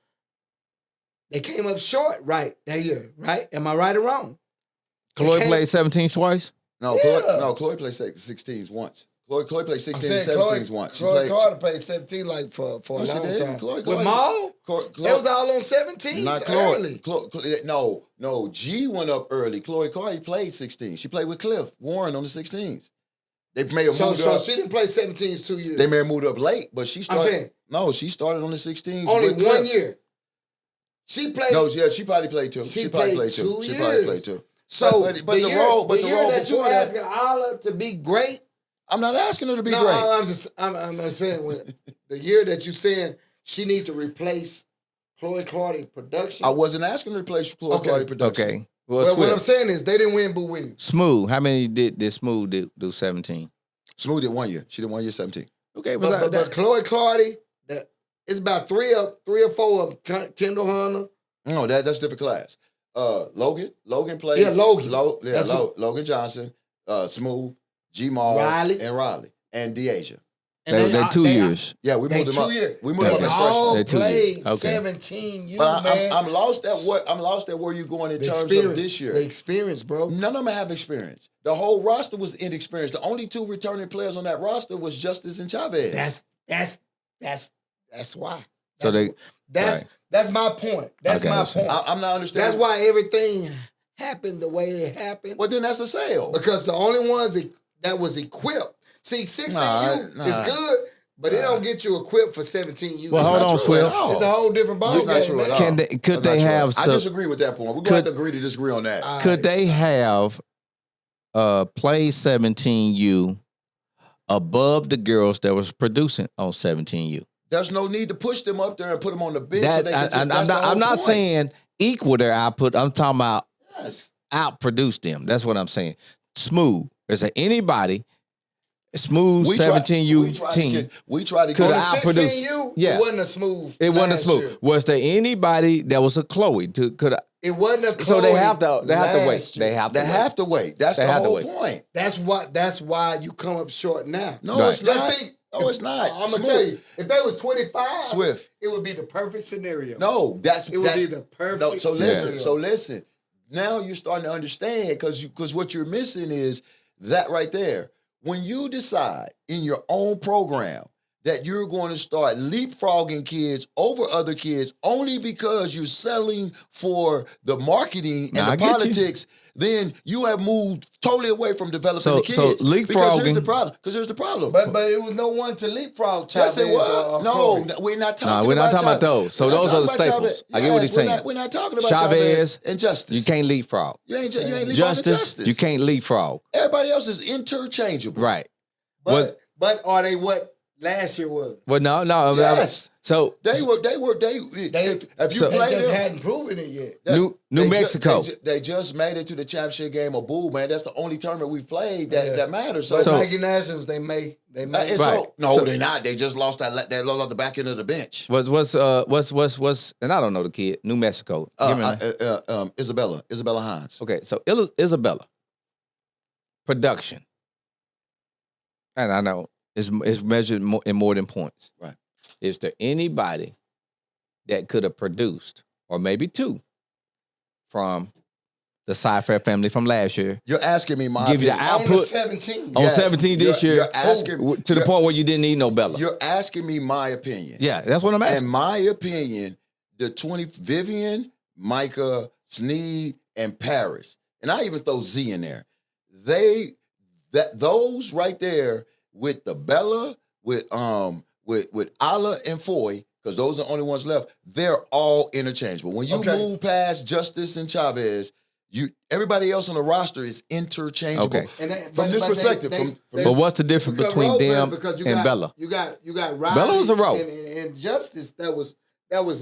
they came up short right that year, right? Am I right or wrong? Chloe played 17 twice. No, Yeah. Chloe played 16s once. Chloe played I'm 16 and saying 17s once. She Chloe played. Carter played 17 like for a No, she long didn't. time. Chloe- With Maul, they was all on 17s Not Chloe. early. No. G went up early. Chloe Cardi played 16. She played with Cliff Warren on the 16s. They may have moved So up. she didn't play 17s 2 years. They may have moved up late, but she started. I'm saying. No, she started on the 16s. Only with 1 Cliff. year. She played. No, yeah, she probably played 2. She probably played played 2. 2 She probably played years. 2. So but the role that you before that, asking Ala to be great. I'm not asking her to be No, great. I'm saying when the year that you saying she need to replace Chloe Clardy production. I wasn't asking her to play Chloe Clardy production. Okay. Well, what I'm saying is they didn't win Boo Williams. Smooth. How many did Smooth do 17? Smooth did 1 year. She did 1 year 17. Okay, But Chloe Clardy, it's about three or four of them. Kendall Hunter. No, that's a different class. Logan played. Yeah, Logan. Logan Johnson, Smooth, G-Maul, Riley. and Riley, and Deasia. They 2 years. Yeah, we moved them up. We moved them up They as all freshmen. They're 2 played years. Okay. 17 But man. I'm lost at where you're going in The terms experience. of this year. The experience, bro. None of them have experience. The whole roster was inexperienced. The only 2 returning players on that roster was Justice and Chavez. That's why. That's my point. That's my point. I'm not understanding. That's why everything happened the way it happened. Well, then that's the sale. Because the only ones that was equipped. See, 16U is good, but it don't get you equipped for 17U. Well, hold on, Swift. It's a whole different ball It's not game, true man. at all. Could they have? I disagree with that point. We're going to have to agree to disagree on that. Could they have played 17U above the girls that was producing on 17U? There's no need to push them up there and put them on the bench. I'm not saying equal their output. I'm talking about Yes. outproduce them. That's what I'm saying. Smooth. Is there anybody smooth 17U team? We tried to Could get have outproduced. 16U, Yeah. it wasn't a smooth. It wasn't a last smooth. year. Was there anybody that was a Chloe? It wasn't a Chloe. So they have to wait. last year. They have to They wait. have to wait. That's They the have to whole wait. point. That's why you come up short now. No, Right. it's Just not. think. No, it's not. I'm Smooth. gonna tell you, if they was 25, Swift. it would be the perfect scenario. No, it would be the perfect. No, so scenario. listen. Now you're starting to understand because what you're missing is that right there. When you decide in your own program that you're going to start leapfrogging kids over other kids only because you're selling for the marketing and I the get you. politics, then you have moved totally away from developing the kids. So leapfrogging. Because here's the problem. But it was no one to leapfrog. Yes, it Chavez was. or No, Chloe. we're not talking about we're not talking about Chavez. those. So We're not those are the talking about staples. Chavez. I get what he's Yes, saying. We're not talking about Chavez and Justice. You can't leapfrog. You ain't leapfrogging Justice, you can't leapfrog. Everybody else is interchangeable. Right. But are they what last year was? Well, no. Yes. So They were. If you So- They play just them, hadn't proven it yet. New Mexico. They just made it to the championship game of Bull, man. That's the only tournament we've played that matters. But So- Nike Nationals, they may. And Right. no, So- they're not. They just lost they lost out the back end of the bench. what's and I don't know the kid. New Mexico. Give me a name. Isabella Hines. Okay, so Isabella production, and I know it's measured in more than points. Right. Is there anybody that could have produced, or maybe 2, from the CyFair family from last year? You're asking me my Give you the opinion. On the output 17. on Yes. 17 this You're year asking to the point where you didn't need no Bella. You're asking me my opinion. Yeah, that's what I'm asking. In my opinion, the 20 Vivian, Micah, Sneed, and Paris, and I even throw Z in there. Those right there with the Bella, with Ala and Foy, because those are the only ones left. They're all interchangeable. When you move past Justice and Chavez, everybody else on the roster is interchangeable. Okay. From this perspective, But what's the difference between them and Bella? You got Riley. Bella was a row. and Justice that was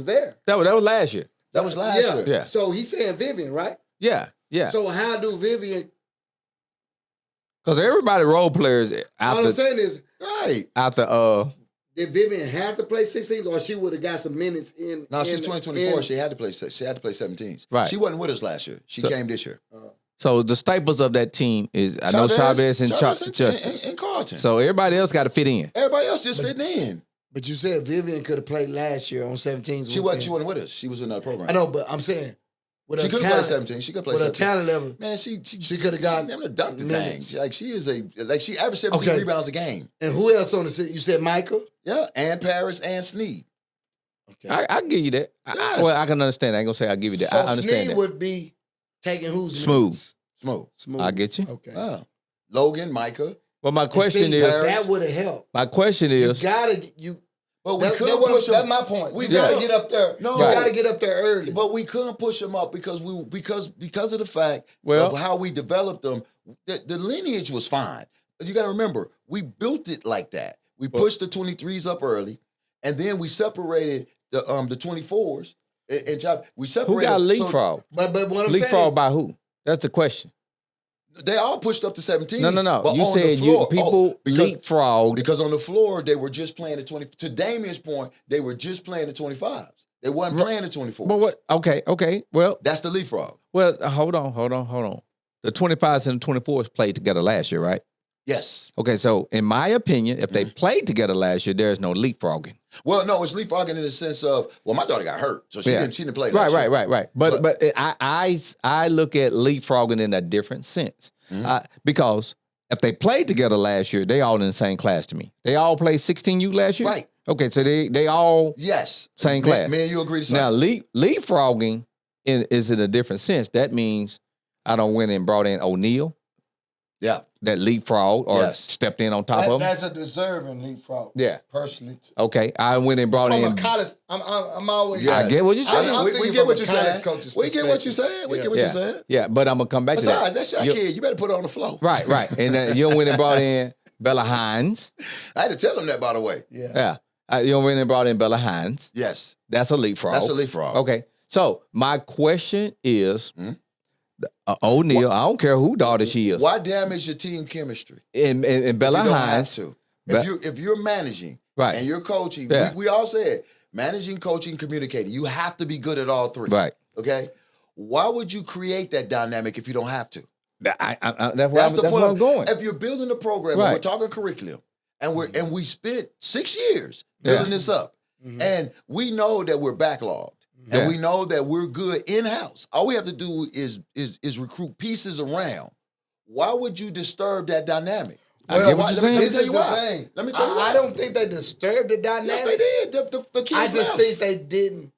there. That was last year. That was last year. Yeah. So he's saying Vivian, right? Yeah. So how do Vivian? Because everybody role players All I'm saying is, did Vivian have to play 16s, or she would have got some minutes in? No, she's 2024. She had to play 17s. Right. She wasn't with us last year. She came this year. So the staples of that team is I know Chavez and Justice and Carlton. So everybody else got to fit in. Everybody else just fitting in. But you said Vivian could have played last year on 17s. She wasn't with us. She was in another program. I know, but I'm saying with she her could talent, play 17. She could play with 17. her talent level. Man, she could have got never dunked the minutes. thing. She averaged 17 rebounds a game. And who else on the set? You said Michael? Yeah, and Paris and Sneed. Okay. I give you that. Yes. I can understand. I ain't gonna say I give you that. So I understand Sneed that. would be taking whose Smooth. minutes? Smooth. Smooth. I get you. Okay. Logan, Micah. But my question is, that would have helped. My question is, But we couldn't push them. That's my point. We gotta get up there. No, you gotta get up there early. But we couldn't push them up because of the fact of how we developed them. The lineage was fine. You got to remember, we built it like that. We pushed the 23s up early, and then we separated the 24s. And we separated. Who got leapfrog? But what I'm leapfrog saying is, by who? That's the question. They all pushed up to 17. No. But You said people leapfrog because on the floor they were just playing the 20. To Damien's point, they were just playing the 25s. They wasn't playing the 24s. But what? Okay. Well, that's the leapfrog. Well, hold on. The 25s and the 24s played together last year, right? Yes. Okay, so in my opinion, if they played together last year, there's no leapfrogging. Well, no, it's leapfrogging in the sense of, my daughter got hurt, so she didn't play last year. Right. But I look at leapfrogging in a different sense. Because if they played together last year, they all in the same class to me. They all played 16U last year? Right. Okay, so they all same class. Me and you agree to something. Now, leapfrogging is in a different sense. That means I don't went and brought in O'Neal. Yeah. That leapfrog or stepped in on top of him. That's a deserving leapfrog. Yeah. Personally. Okay. I went and brought in. From a college, I'm always. Yes. I get what you're saying. We get what you're saying. We get what you're saying. We get what you're saying. Yeah, but I'm going to come back to that. Besides, that's your kid. You better put it on the floor. Right. And you went and brought in Bella Hines. I had to tell him that, by the way. Yeah. You went and brought in Bella Hines. Yes. That's a leapfrog. That's a leapfrog. Okay. So my question is, O'Neal, I don't care who daughter she is. Why damage your team chemistry? And Bella Hines. Have to. If you're managing and you're coaching, we all said managing, coaching, communicating. You have to be good at all three. Right. Okay. Why would you create that dynamic if you don't have to? That's the point where I'm going. If you're building a program, and we're talking curriculum, and we spent 6 years building this up, and we know that we're backlogged. And we know that we're good in-house. All we have to do is recruit pieces around. Why would you disturb that dynamic? I get what you're saying. This is the thing. Let me tell you why. I don't think they disturbed the dynamic. Yes, they did. The kids I just left. think they didn't.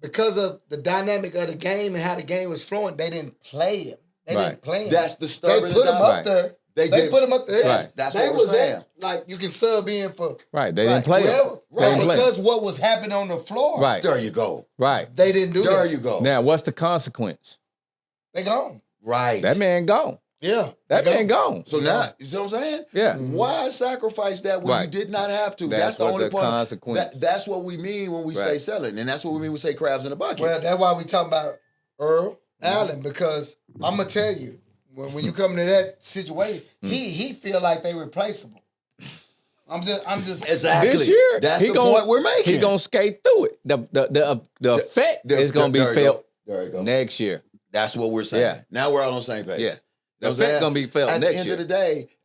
Because of the dynamic of the game and how the game was flowing, they didn't play him. They didn't play him. That's disturbing. They put him up there. They put him up there. Right. That's what we're saying. Like, you can sub in for. Right. They didn't play him. Right. Because what was happening on the floor. Right. There you go. Right. They didn't do that. There you go. Now, what's the consequence? They gone. Right. That man gone. Yeah. That man gone. So now, you see what I'm saying? Yeah. Why sacrifice that when you did not have to? That's the what only the part. consequence. That's what we mean when we say selling. And that's what we mean when we say crabs in the bucket. Well, that's why we talk about Earl Allen, because I'm going to tell you, when you come to that situation, he feel like they replaceable. I'm just exactly. This year, that's the point we're making. He gonna skate through it. The effect is gonna be felt next year. That's what we're saying. Yeah. Now we're all on the same page. Yeah, the effect gonna be felt next year.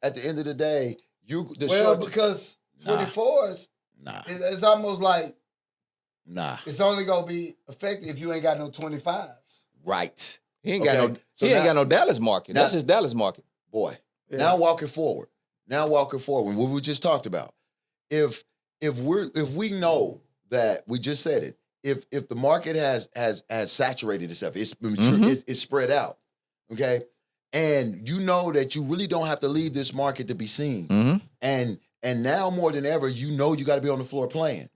At the end of the day, because 24s, it's almost like it's only gonna be effective if you ain't got no 25s. Right. He ain't got no Dallas market. That's his Dallas market. Boy. Yeah. Now walking forward. What we just talked about. If we know that we just said it, if the market has saturated itself, it's spread out. Okay. And you know that you really don't have to leave this market to be seen. And now more than ever, you know you got to be on the floor playing.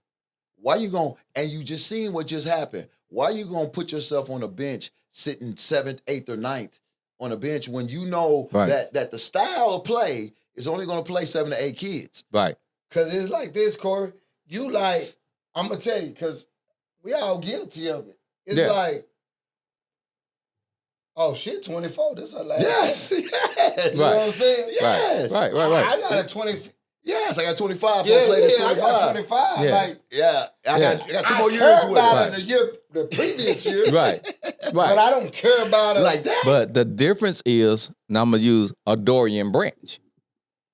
Why you going and you just seen what just happened? Why you gonna put yourself on a bench sitting 7th, 8th, or 9th on a bench when you know that the style of play is only gonna play 7 to 8 kids? Right. Cause it's like this, Corey. You like, I'm gonna tell you, cause we all guilty of it. It's like, oh shit, 24. This is her last. Yes. You know what I'm saying? Yes. Right. I got a 20. Yes, I got 25. Yeah, I played at 25. I got 25. Yeah. Like, I got 2 more years with it. The previous year. Right. But I don't care about it like that. But the difference is, now I'm gonna use a Dorian Branch.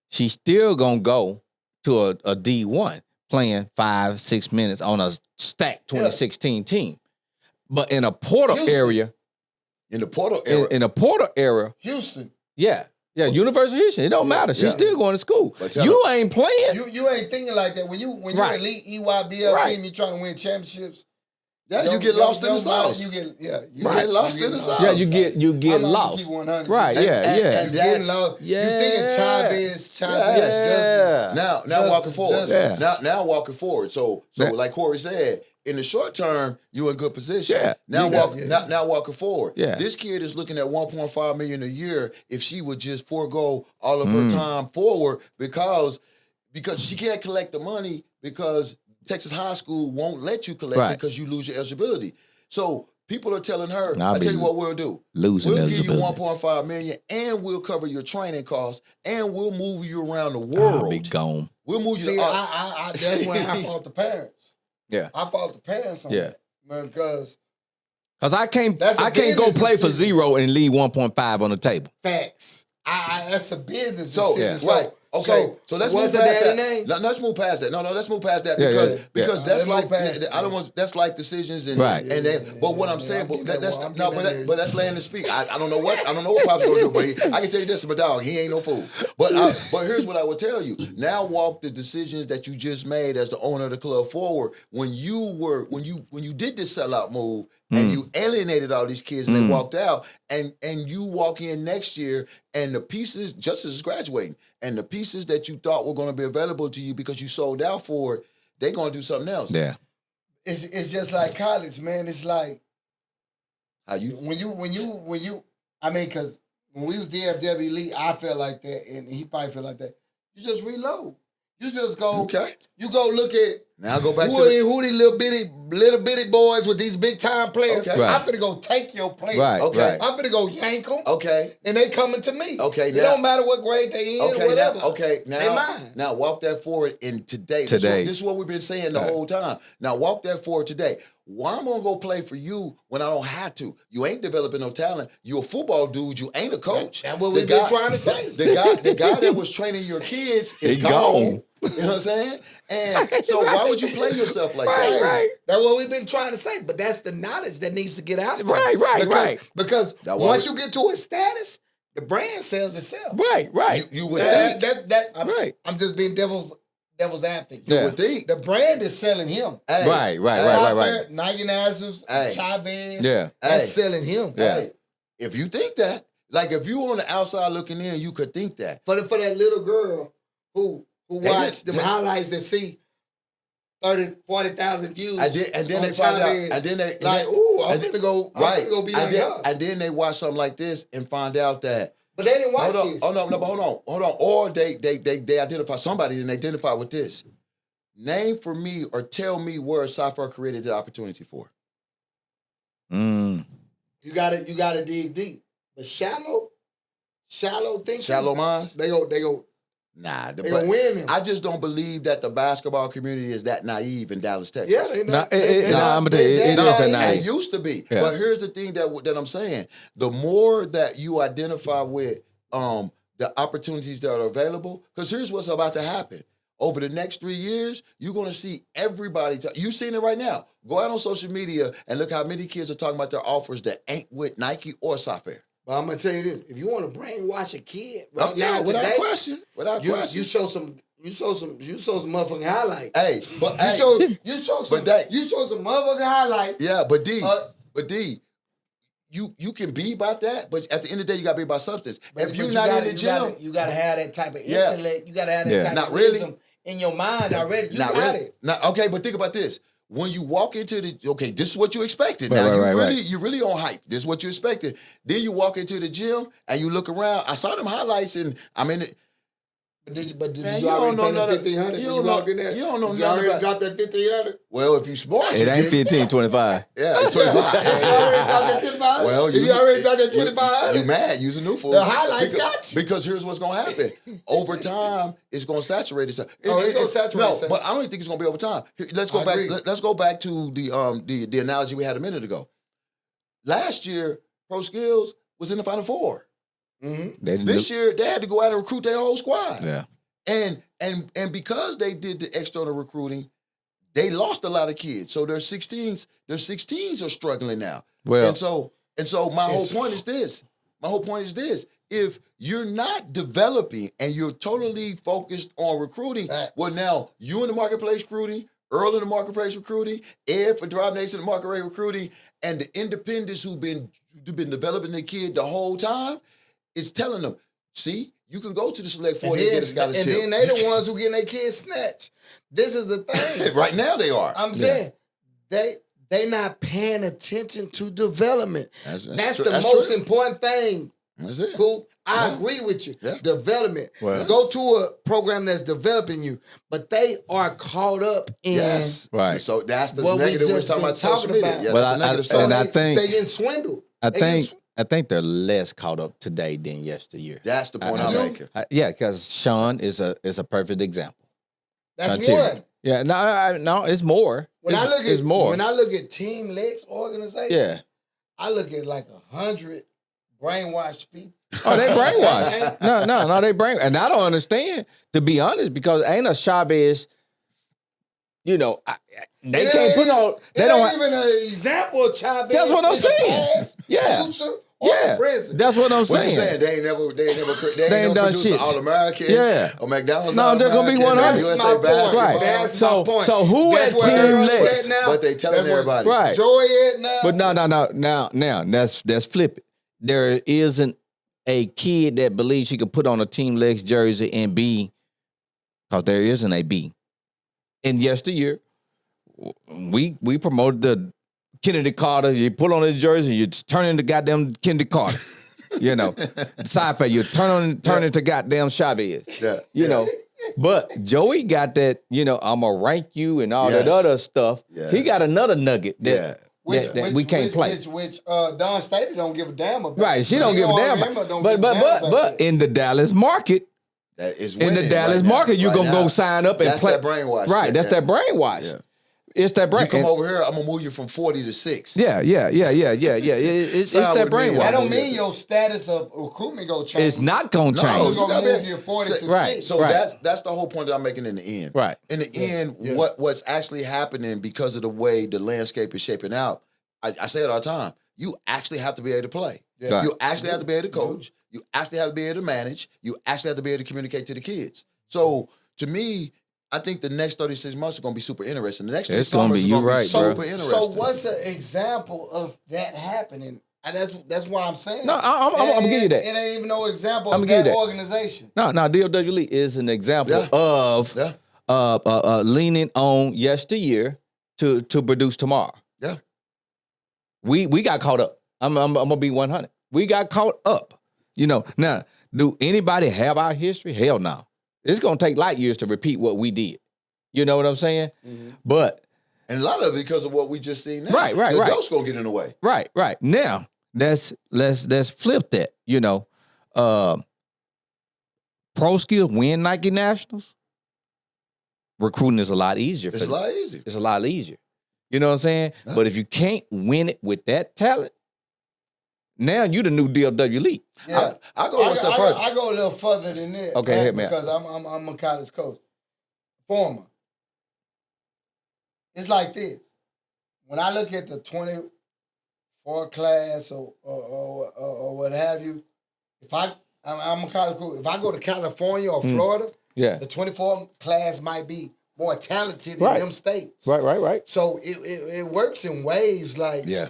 She's still gonna go to a D1 playing 5-6 minutes on a stacked 2016 team. But in a Portal area. In the Portal era. In a Portal era. Houston. Yeah, University of Houston. It don't matter. She's still going to school. You ain't playing. You ain't thinking like that. When you're elite EYBL team, you're trying to win championships. Yeah, you get lost in the sauce. You get get lost in the sauce. Yeah, you get lost. Keep 100. Right, yeah. And getting lost. Yeah. You thinking Chavez. Yeah. Now walking forward. Yeah. Now walking forward. So like Corey said, in the short term, you're in good position. Yeah. Now walking forward. Yeah. This kid is looking at $1.5 million a year if she would just forego all of her time forward because she can't collect the money because Texas high school won't let you collect it because you lose your eligibility. So people are telling her, I'll tell you what we'll do. We'll give you $1.5 million and we'll cover your training costs and we'll move you around the world. I'll be gone. We'll move you. See, that's when I fault the parents. Yeah. I fault the parents on that. Because I can't go play for zero and leave 1.5 on the table. Facts. That's a business decision. Right. Okay, so let's move past that. Name? Let's move past that. No, let's move past that because that's like I don't want that's life decisions and but what I'm saying, but that's laying to speak. I don't know what Pop's gonna do, but I can tell you this, my dog, he ain't no fool. But here's what I would tell you. Now walk the decisions that you just made as the owner of the club forward. When you did this sellout move and you alienated all these kids and they walked out, and you walk in next year and the pieces, Justice is graduating, and the pieces that you thought were going to be available to you because you sold out for it, they're going to do something else. Yeah. It's just like college, man. It's like when you I mean, because when we was DFW Elite, I felt like that, and he probably felt like that. You just reload. You just go. Okay. You go look at. Now go back who these little bitty boys with these big time players. Okay. I'm finna go take your players. Right. Okay. I'm finna go yank them. Okay. And they coming to me. Okay. It don't matter what grade they in or whatever. Now, they mine. Now walk that forward in today. This is what we've been saying the whole time. Now walk that forward today. Why am I gonna go play for you when I don't have to? You ain't developing no talent. You a football dude. You ain't a coach. That's what we've been trying to say. The guy that was training your kids is gone. You know what I'm saying? And so why would you play yourself like that? Right. That's what we've been trying to say. But that's the knowledge that needs to get out there. Right. Because once you get to a status, the brand sells itself. Right. You would think. I'm just being devil's advocate. You would think. The brand is selling him. Right. Nike Nationals, Chavez. Yeah. That's selling him. Yeah. Hey, if you think that, like if you on the outside looking in, you could think that. For that little girl who watched them highlights that see 30, 40,000 views. And then they find out. And then they like, ooh, I'm gonna go be like her. And then they watch something like this and find out that. But they didn't watch this. Hold on. Or they identify somebody and they identify with this. Name for me or tell me where CyFair created the opportunity for. You gotta dig deep. But shallow thinking. Shallow minds? They go. Nah, they gonna win him. I just don't believe that the basketball community is that naive in Dallas, Texas. Yeah, they know. I'm gonna tell you, it is a naive. It used to be. Yeah. But here's the thing that I'm saying. The more that you identify with the opportunities that are available, because here's what's about to happen. Over the next 3 years, you're going to see everybody. You've seen it right now. Go out on social media and look how many kids are talking about their offers that ain't with Nike or CyFair. But I'm gonna tell you this: if you want to brainwash a kid, without question, you show some motherfucking highlights. Hey, but you show some motherfucking highlights. Yeah, but D, you can be about that, but at the end of the day, you gotta be about substance. If you're not in the gym, you gotta have that type of intellect. You gotta have that type of wisdom in your mind already. You got it. Okay, but think about this. When you walk into this is what you expected. Now you're really on hype. This is what you expected. Then you walk into the gym and you look around. I saw them highlights and I'm in it. Did you already pay the 1,500 when you walked in there? You don't know nothing. You already dropped that 1,500? Well, if you smart, it ain't 15, 25. Yeah, it's 25. You already dropped that 25? Well, you already dropped that 2,500? You mad. Use a new fool. The highlights got you. Because here's what's going to happen. Over time, it's going to saturate itself. It's going to saturate itself. But I don't think it's going to be over time. Let's go back. Let's go back to the analogy we had a minute ago. Last year, Pro Skills was in the Final Four. Mm-hmm. This year, they had to go out and recruit their whole squad. Yeah. And because they did the external recruiting, they lost a lot of kids. So their 16s are struggling now. Well, and so my whole point is this. If you're not developing and you're totally focused on recruiting, well, now you in the marketplace Earl in the marketplace recruiting, Ed for Drive Nation in the market rate recruiting, and the independents who've been developing the kid the whole time, is telling them, see, you can go to the Select 40 and get a scholarship. And then they the ones who getting their kids snatched. This is the thing. Right now they are. I'm saying they not paying attention to development. That's the most important thing. That's it. Cool. I agree with you. Yeah. Development. Well, go to a program that's developing you, but they are caught up in right. So that's the what negative we we're just talking been about social talking media. about. Yeah, But that's the negative side. and I think they getting swindled. I think they're less caught up today than yesteryear. That's the point I'm making. Yeah, because Sean is a perfect example. That's Sean one. Terry. Yeah, no, it's more. When I look at Team Lex organization, I look at like 100 brainwashed people. Oh, they brainwashed. no, they brainwashed. And I don't understand, to be honest, because ain't a Chavez, they can't put on. They don't even an example of Chavez. That's what I'm saying. Past, Yeah. future, Yeah, present. that's what I'm What you saying. saying? They ain't never done produced shit. an All-American. Yeah. Or McDonald's. No, they're gonna be All-American, 100. That's USA my point. basketball. Right. That's So- my point. so who That's at where Team Earl is Lex? at now. But they telling That's where everybody. Right. Joey at now. But now, let's flip it. There isn't a kid that believes she could put on a Team Lex jersey and be, because there isn't a B. And yesteryear, we promoted the Kennedy Carter. You put on his jersey, you turn into goddamn Kennedy Carter. CyFair, you turn into goddamn Chavez. Yeah. But Joey got that, I'm going to rank you and all that other stuff. Yeah. He got another nugget that Which we can't play. Which Don Staley don't give a damn about. Right, she don't give a damn about. But in the Dallas market, That is in the winning Dallas right now. market, you're Right going to now. go sign up and That's play. that brainwash. Right, that's that brainwash. Yeah. It's that brain. You come over here, I'm gonna move you from 40 to 6. Yeah. It's Side that with me. brainwash. That don't mean your status of recruitment go change. It's not going to No, change. It's you gonna gotta move be- you 40 to Right. 6. So Right. that's the whole point that I'm making in the end. Right. In the end, Yeah. what's actually happening because of the way the landscape is shaping out, I say it all the time, you actually have to be able to play. Yeah. Right. You actually have to be able to coach. You actually have to be able to manage. You actually have to be able to communicate to the kids. So to me, I think the next 36 months are going to be super interesting. The next 3 It's gonna summers be- are you going to be right, super bro. interesting. So what's an example of that happening? And that's why I'm saying. No, I'm gonna give you that. It ain't even no example I'm of gonna give that you that. organization. No, DFW Elite is an example of leaning on yesteryear to produce tomorrow. Yeah. We got caught up. I'm gonna be 100. We got caught up. Now, do anybody have our history? Hell no. It's gonna take light years to repeat what we did. You know what I'm saying? Mm-hmm. But And a lot of it because of what we just seen now. Right. The adults going to get in the way. right. Now, let's flip that. Pro skills win Nike Nationals. Recruiting is a lot easier. It's a lot easier. It's a lot easier. You know what I'm saying? Yeah. But if you can't win it with that talent, now you the new DFW Elite. Yeah. I go one step further. I go a little further than that. Okay, hit me out. Because I'm a college coach, former. It's like this. When I look at the 24 class or what have you, I'm a college coach. If I go to California or Florida, Yeah. the 24 class might be more talented Right. in them states. Right. So it works in waves. Like Yeah,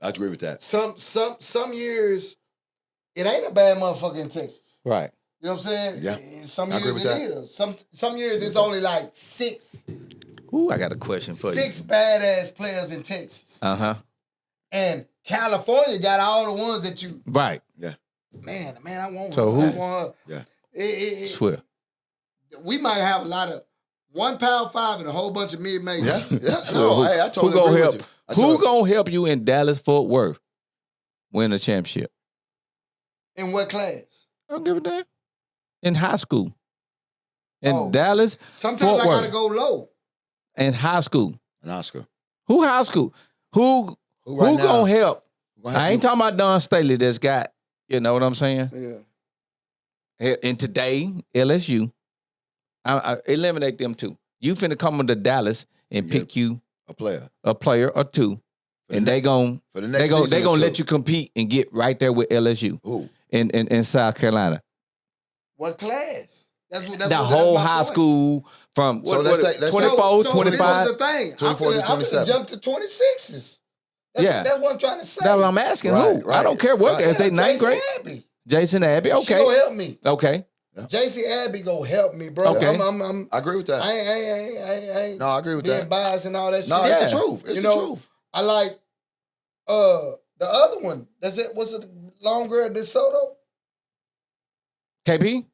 I agree with that. some years, it ain't a bad motherfucker in Texas. Right. You know what I'm saying? Yeah. Some I agree years with it that. is. Some years it's only like six Ooh, I got a question for you. badass players in Texas. Uh-huh. And California got all the ones that you, Right. man, I want So her. who- I want her. Yeah. Swear. We might have a lot of 1 Power 5 and a whole bunch of mid-majors. Yeah. No, hey, I Who totally gonna agree help? with you. Who gonna help you in Dallas Fort Worth win a championship? In what class? I don't give a damn. In high school. In Oh. Dallas, Sometimes Fort I gotta Worth. go low. in high school. An Oscar. Who high school? Who right now- gonna help? Gonna help I ain't you- talking about Don Staley that's got, you know what I'm saying? Yeah. And today, LSU, I eliminate them two. You finna come into Dallas and Yeah. pick you a player. a player or two, For and the they gon' For the they next gon' season they or gonna two. let you compete and get right there with LSU Who? in South Carolina. What class? The whole high school from So let's 24, 25. This is the thing. 24 to I'm 27. gonna jump to 26s. That's what I'm trying to say. That's what I'm asking. Who? I don't care what. If they ninth grade. Abby. Jason Abby. Okay. She gonna help me. Okay. JC Abby gonna help me, bro. Okay. I agree with that. I ain't No, I agree with being that. biased and all that shit. No, it's the truth. It's the truth. I like the other one. That's it. Was it longer than DeSoto? KP.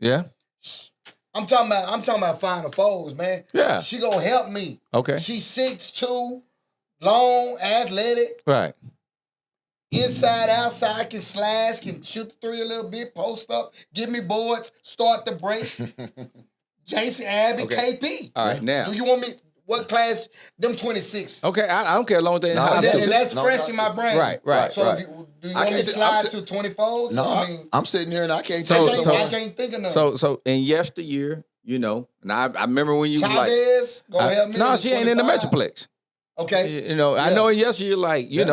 Yeah. I'm talking about Final Fours, man. Yeah. She gonna help me. Okay. She's 6'2", long, athletic. Right. Inside, outside, can slash, can shoot the three a little bit, post up, give me boards, start the break. Jason Abby, KP. All right, now. Do you want me, what class, them 26? Okay, I don't care as long as they're in high school. And that's fresh in my brain. Right. So do you want me to slide to 24s? No, I'm sitting here and I can't I tell you. I can't think of nothing. So in yesteryear, and I remember when you Chavez, go help me. No, she ain't in the Metroplex. Okay. I know yesteryear, you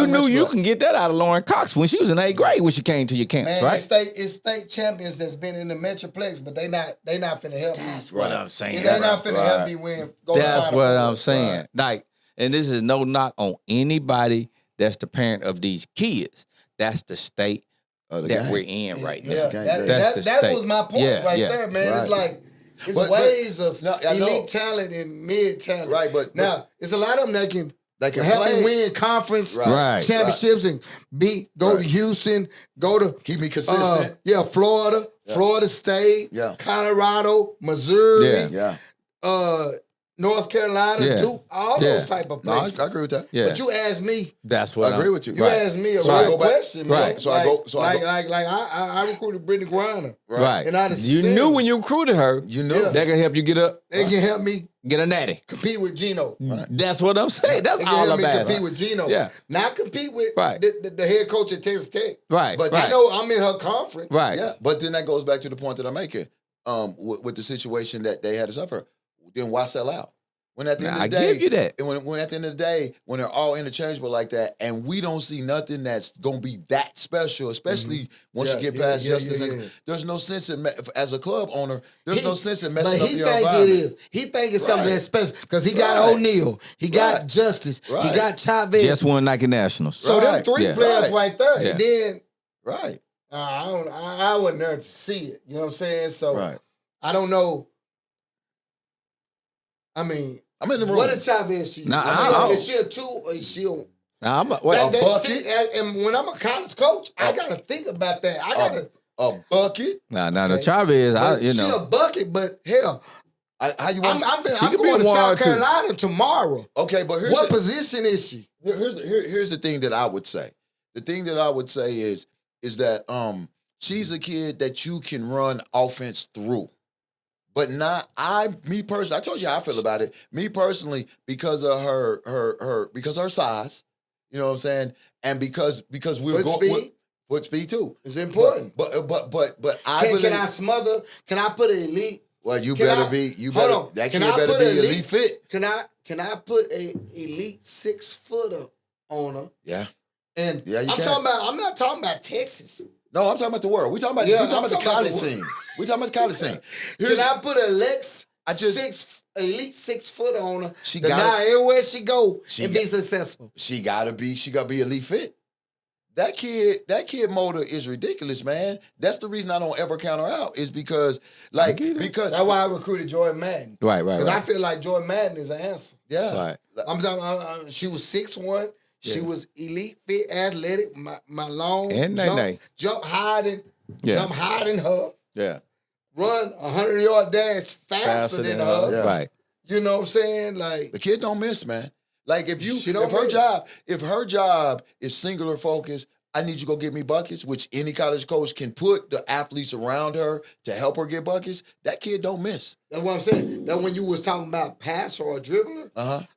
knew you can get that out of Lauren Cox when she was in 8th grade when she came to your camps, Man, right? It's state champions that's been in the Metroplex, but they not finna help me. That's what I'm saying. They not finna help me win. That's what I'm saying. Like, and this is no knock on anybody that's the parent of these kids. That's the state that we're in right now. That was my point there, man. Right. It's like waves of elite talent and mid talent. Right, but now it's a lot of them that can help me win conference championships and go to Houston, go to keep me consistent. Florida State, Colorado, Missouri, North Carolina, Duke, all those type of places. I agree with that. Yeah. But you asked me. That's what I agree with you. You asked me a real question, right? So I recruited Brittany Griner, right? And you knew when you recruited her, you knew that can help you get up. They can help me get a natty, compete with Gino. Right. That's what I'm saying. That's all I'm asking. Compete with Gino. Yeah, not compete with the head coach at Texas Tech. Right, but I know I'm in her conference. Right. Yeah, but then that goes back to the point that I'm making. With the situation that they had to suffer, then why sell out? When at the end of the day, I give you that. And when at the end of the day, when they're all interchangeable like that, and we don't see nothing that's gonna be that special, especially once you get past justice, there's no sense in as a club owner. There's no sense in messing up your environment. He think it's something that's special because he got O'Neal, he got Justice, he got Chavez. Just won Nike Nationals. So them three players right there, and then right. I wasn't there to see it. You know what I'm saying? So I don't know. I mean, I'm in the room. What is Chavez? Is she a 2 or is she a... a bucket? And when I'm a college coach, I got to think about that. I got to... A bucket? The Chavez, she a bucket, but hell... How you want? I'm going to South Carolina tomorrow. Okay, but what position is she? Here's the thing that I would say. The thing that I would say is that she's a kid that you can run offense through. But me personally, I told you how I feel about it. Me personally, because of because of her size, you know what I'm saying, and because we're foot speed too. It's important. But can I smother? Can I put an elite? Well, that kid better be elite fit. Can I put a elite 6-footer on her? Yeah. And I'm not talking about Texas. No, I'm talking about the world. We're talking about the college scene. We're talking about the college scene. Can I put a elite 6-footer on her? Everywhere she go and be successful. She gotta be elite fit. That kid motor is ridiculous, man. That's the reason I don't ever count her out. Is because that's why I recruited Jordan Madden. Right. Because I feel like Jordan Madden is an answer. Yeah. Right. I'm talking. She was 6'1". She was elite, fit, athletic. My long jump higher than her. Yeah. Run 100-yard dash faster than her. Yeah. Right. You know what I'm saying? Like the kid don't miss, man. Like if her job is singular focus, I need you to go get me buckets, which any college coach can put the athletes around her to help her get buckets. That kid don't miss. That's what I'm saying. That when you was talking about pass or a dribbler,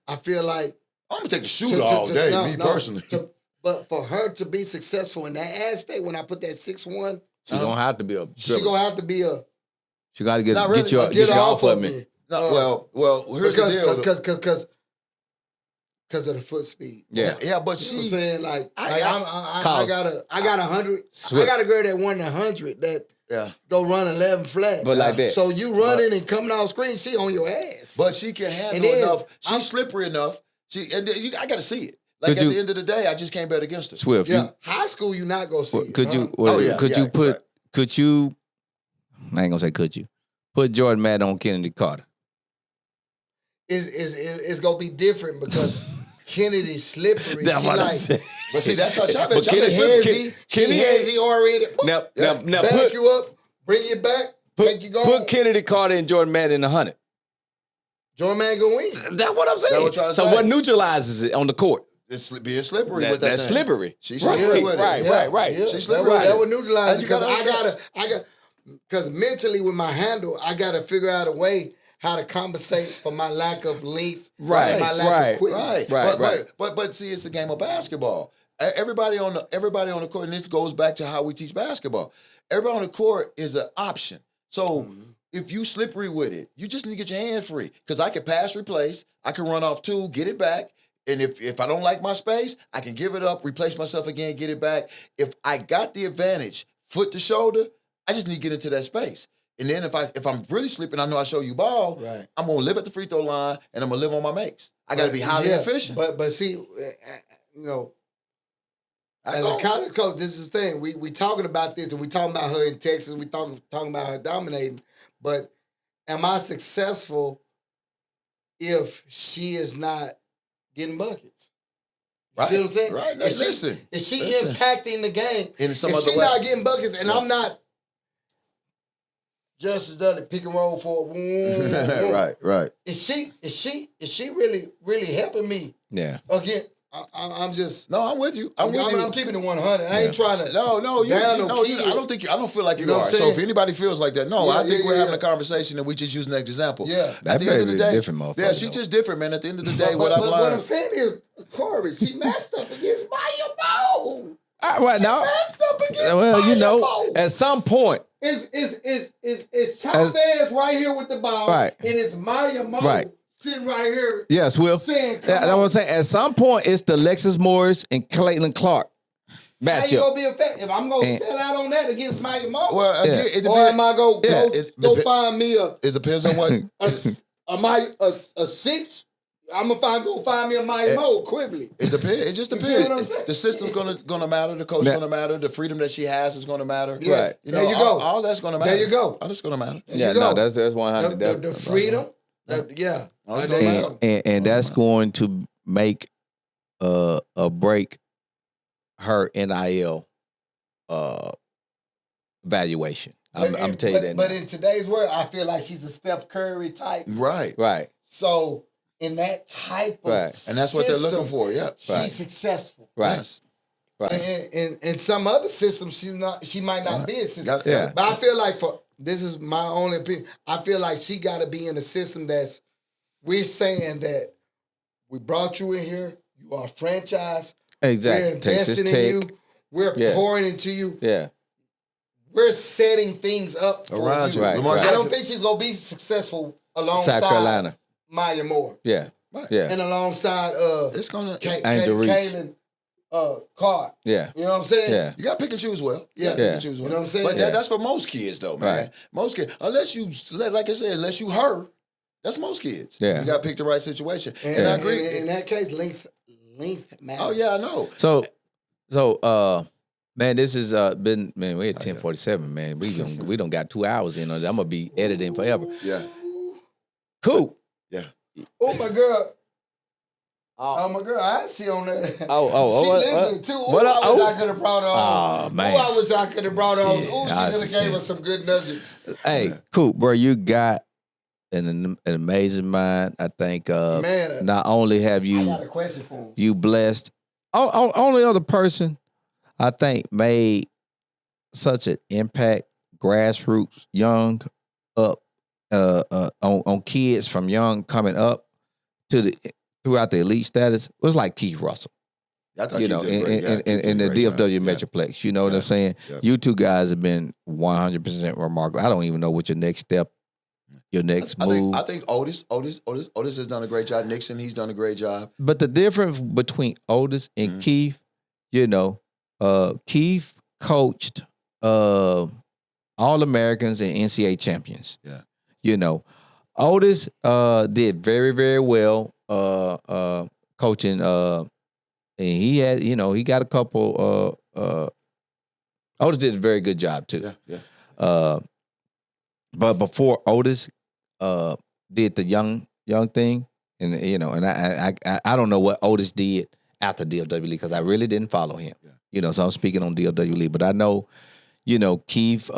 I feel like I'm gonna take the shooter all day, personally. But for her to be successful in that aspect, when I put that 6'1", she's gonna have to be a. She gonna have to be a. She gotta get you off of me. No, well, here's the deal. Because of the foot speed. Yeah, but you know what I'm saying? I got 100. I got a girl that won 100 that go run 11 flat. But like that. So you running and coming off screen, she on your ass. But she can handle enough. She's slippery enough. I got to see it. Like at the end of the day, I just can't bet against her. Swift. High school, you not gonna see it. Could you? Could you? I ain't gonna say could you. Put Jordan Madden on Kennedy Carter. It's gonna be different because Kennedy's slippery. That's what I said. But see, that's how y'all Kenny already. Now back you up, bring you back, take you going. Put Kennedy Carter and Jordan Madden in the 100. Jordan Madden gonna win. That's what I'm saying. So what neutralizes it on the court? It's being slippery with that That's thing. slippery. She's slippery with it. Right. Yeah. She's slippery. That would neutralize it because because mentally with my handle, I gotta figure out a way how to compensate for my lack of length, my lack of quickness. But see, it's a game of basketball. Everybody on the court, and this goes back to how we teach basketball. Everybody on the court is an option. So if you slippery with it, you just need to get your hand free. Because I can pass, replace, I can run off 2, get it back. And if I don't like my space, I can give it up, replace myself again, get it back. If I got the advantage, foot to shoulder, I just need to get into that space. And then if I'm really slipping, I know I show you ball, I'm going to live at the free throw line, and I'm going to live on my makes. I got to be highly efficient. But see, as a college coach, this is the thing. We talking about this, and we talking about her in Texas. We talking about her dominating. But am I successful if she is not getting buckets? You see what I'm saying? Right. Is she impacting the game? In some if other she way. not getting buckets, and I'm not just as done it, pick and roll for right. Is she really helping me? Yeah. Again, I'm just I'm with you. I'm keeping it 100. I ain't trying to. I don't feel like you are. So if anybody feels like that, I think we're having a conversation and we just use an example. Yeah. At the end of the day, different motherfucker. she's just different, man. At the end of the day, what I've learned. What I'm saying is, Corey, she messed up against Maya Moe. Messed up against Maya Moe. At some point. It's Chavez right here with the ball. Right. And it's Maya Moe sitting right here. Yeah, Swift. That's what I'm saying. At some point, it's the Lexus Morris and Caitlin Clark matchup. How you gonna be effective? I'm gonna sell out on that against Maya Moe. Well, again, it depends. Or am I go find me It depends on what a 6? I'm gonna go find me a Maya Moe equivalent. It depends. It just depends. The system's gonna matter. The coach gonna matter. The freedom that she has is gonna matter. Yeah. Right. You know, there you go. All that's gonna matter. There you go. All that's gonna matter. That's 100. The freedom. And that's going to make break her NIL valuation. I'm telling you that. But in today's world, I feel like she's a Steph Curry type. Right. So in that type of and that's what they're looking for. Yeah, she's successful. Right. Yes. Right. And in some other systems, she might not be a system. Yeah. But I feel like this is my only opinion. I feel like she got to be in a system we're saying that we brought you in here. You are a franchise. Exactly. We're investing in you. We're pouring into you. Yeah. We're setting things up for around you. Right. I don't think she's gonna be successful alongside South Carolina. Maya Moore. Yeah. Yeah. And alongside it's gonna Kaylin Card. Yeah. You know what I'm saying? Yeah. You got to pick and choose well. Yeah. Pick and choose well. You know what I'm saying? But that's for most kids though, man. Right. Most kids, unless you her, that's most kids. Yeah. You got to pick the right situation. And I agree. In that case, length matters. Oh yeah, I know. So man, this has been we're at 10:47, man. We don't got 2 hours in on it. I'm gonna be editing forever. Yeah. Cool. Yeah. Oh my girl. Oh my girl, I didn't see on there. She listening too. I wish I could have brought her on. Oh man. I wish I could have brought her on. She could have gave us some good nuggets. Hey, cool, bro. You got an amazing mind. I think man, not only have I you got a question for him. you blessed, only other person I think made such an impact, grassroots, young up on kids from young coming up to throughout the elite status was like Keith Russell. I thought In the DFW Metroplex. You know what I'm saying? Yeah. You two guys have been 100% remarkable. I don't even know what your next step, your next move. I think Otis has done a great job. Nixon, he's done a great job. But the difference between Otis and Keith, Keith coached All-Americans and NCAA champions. Yeah. You know, Otis did very, very well coaching. And he had, he got a couple. Otis did a very good job too. Yeah. But before Otis did the young thing, and and I don't know what Otis did after DFW Elite because I really didn't follow him. Yeah. So I'm speaking on DFW Elite, but I know, Keith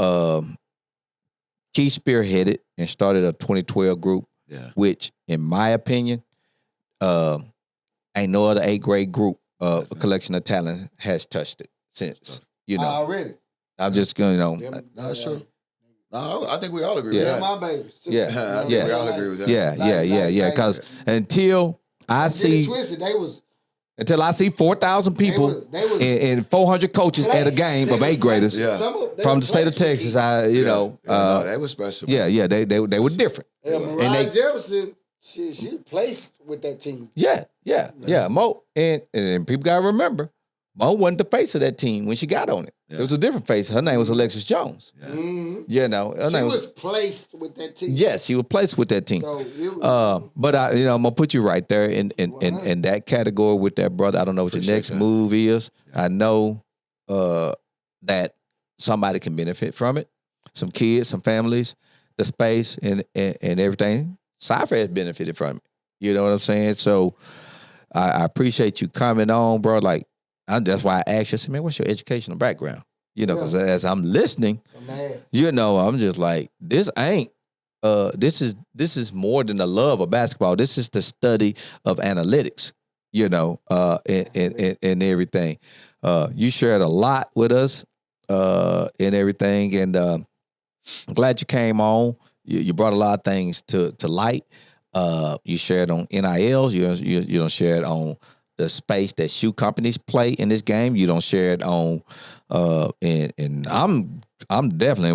spearheaded and started a 2012 group, which, in my opinion, ain't no other 8th grade group, a collection of talent has touched it since. Already. I'm just going, No, that's true. No, I think we all agree with Yeah, that. my babies too. I think we all agree with that. Yeah. Because until I see, Twisted, until I see 4,000 people and 400 coaches at a game of 8th graders from the state of Texas, they were special. Yeah, they were different. Mariah Jefferson, she placed with that team. Yeah. Mo and people gotta remember, Mo wasn't the face of that team when she got on it. It was a different face. Her name was Alexis Jones. Yeah. Mm-hmm. Her name was placed with that team. Yes, she was placed with that team. So it was, but I'm gonna put you right there in that category with that brother. I don't know what your next move is. I know that somebody can benefit from it. Some kids, some families, the space and everything. CyFair has benefited from it. You know what I'm saying? So I appreciate you coming on, bro. Like, that's why I asked you, I said, man, what's your educational background? Because as I'm listening, I'm just like, this is more than the love of basketball. This is the study of analytics, and everything. You shared a lot with us and everything, and I'm glad you came on. You brought a lot of things to light. You shared on NILs. You don't share it on the space that shoe companies play in this game. You don't share it on, and I'm definitely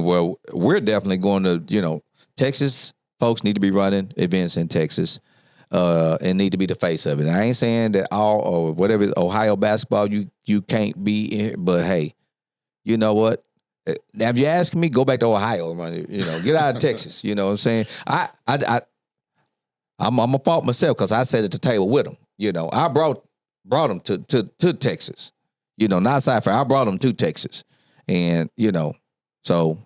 we're definitely going to, Texas folks need to be running events in Texas, and need to be the face of it. And I ain't saying that all or whatever Ohio basketball you can't be in, but hey, you know what? Now, if you ask me, go back to Ohio, man. Get out of Texas. You know what I'm saying? I'm a fault myself because I sat at the table with them. I brought them to Texas. Not CyFair. I brought them to Texas, and so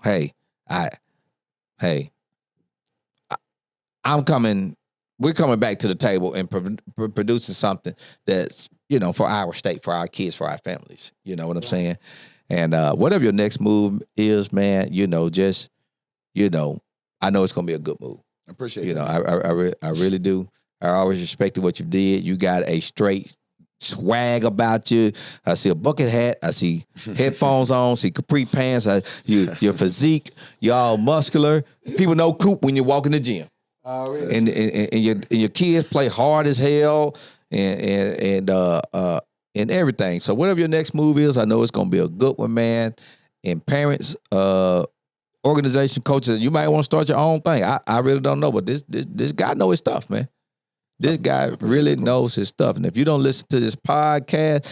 I'm coming. We're coming back to the table and producing something that's for our state, for our kids, for our families. You know what I'm saying? And whatever your next move is, man, I know it's gonna be a good move. I appreciate it. I really do. I always respected what you did. You got a straight swag about you. I see a bucket hat. I see headphones on. See capri pants. Your physique. You're all muscular. People know Coop when you walk in the gym. Really? And your kids play hard as hell and everything. So whatever your next move is, I know it's gonna be a good one, man. And parents, organization, coaches, you might want to start your own thing. I really don't know, but this guy knows his stuff, man. This guy really knows his stuff. And if you don't listen to this podcast,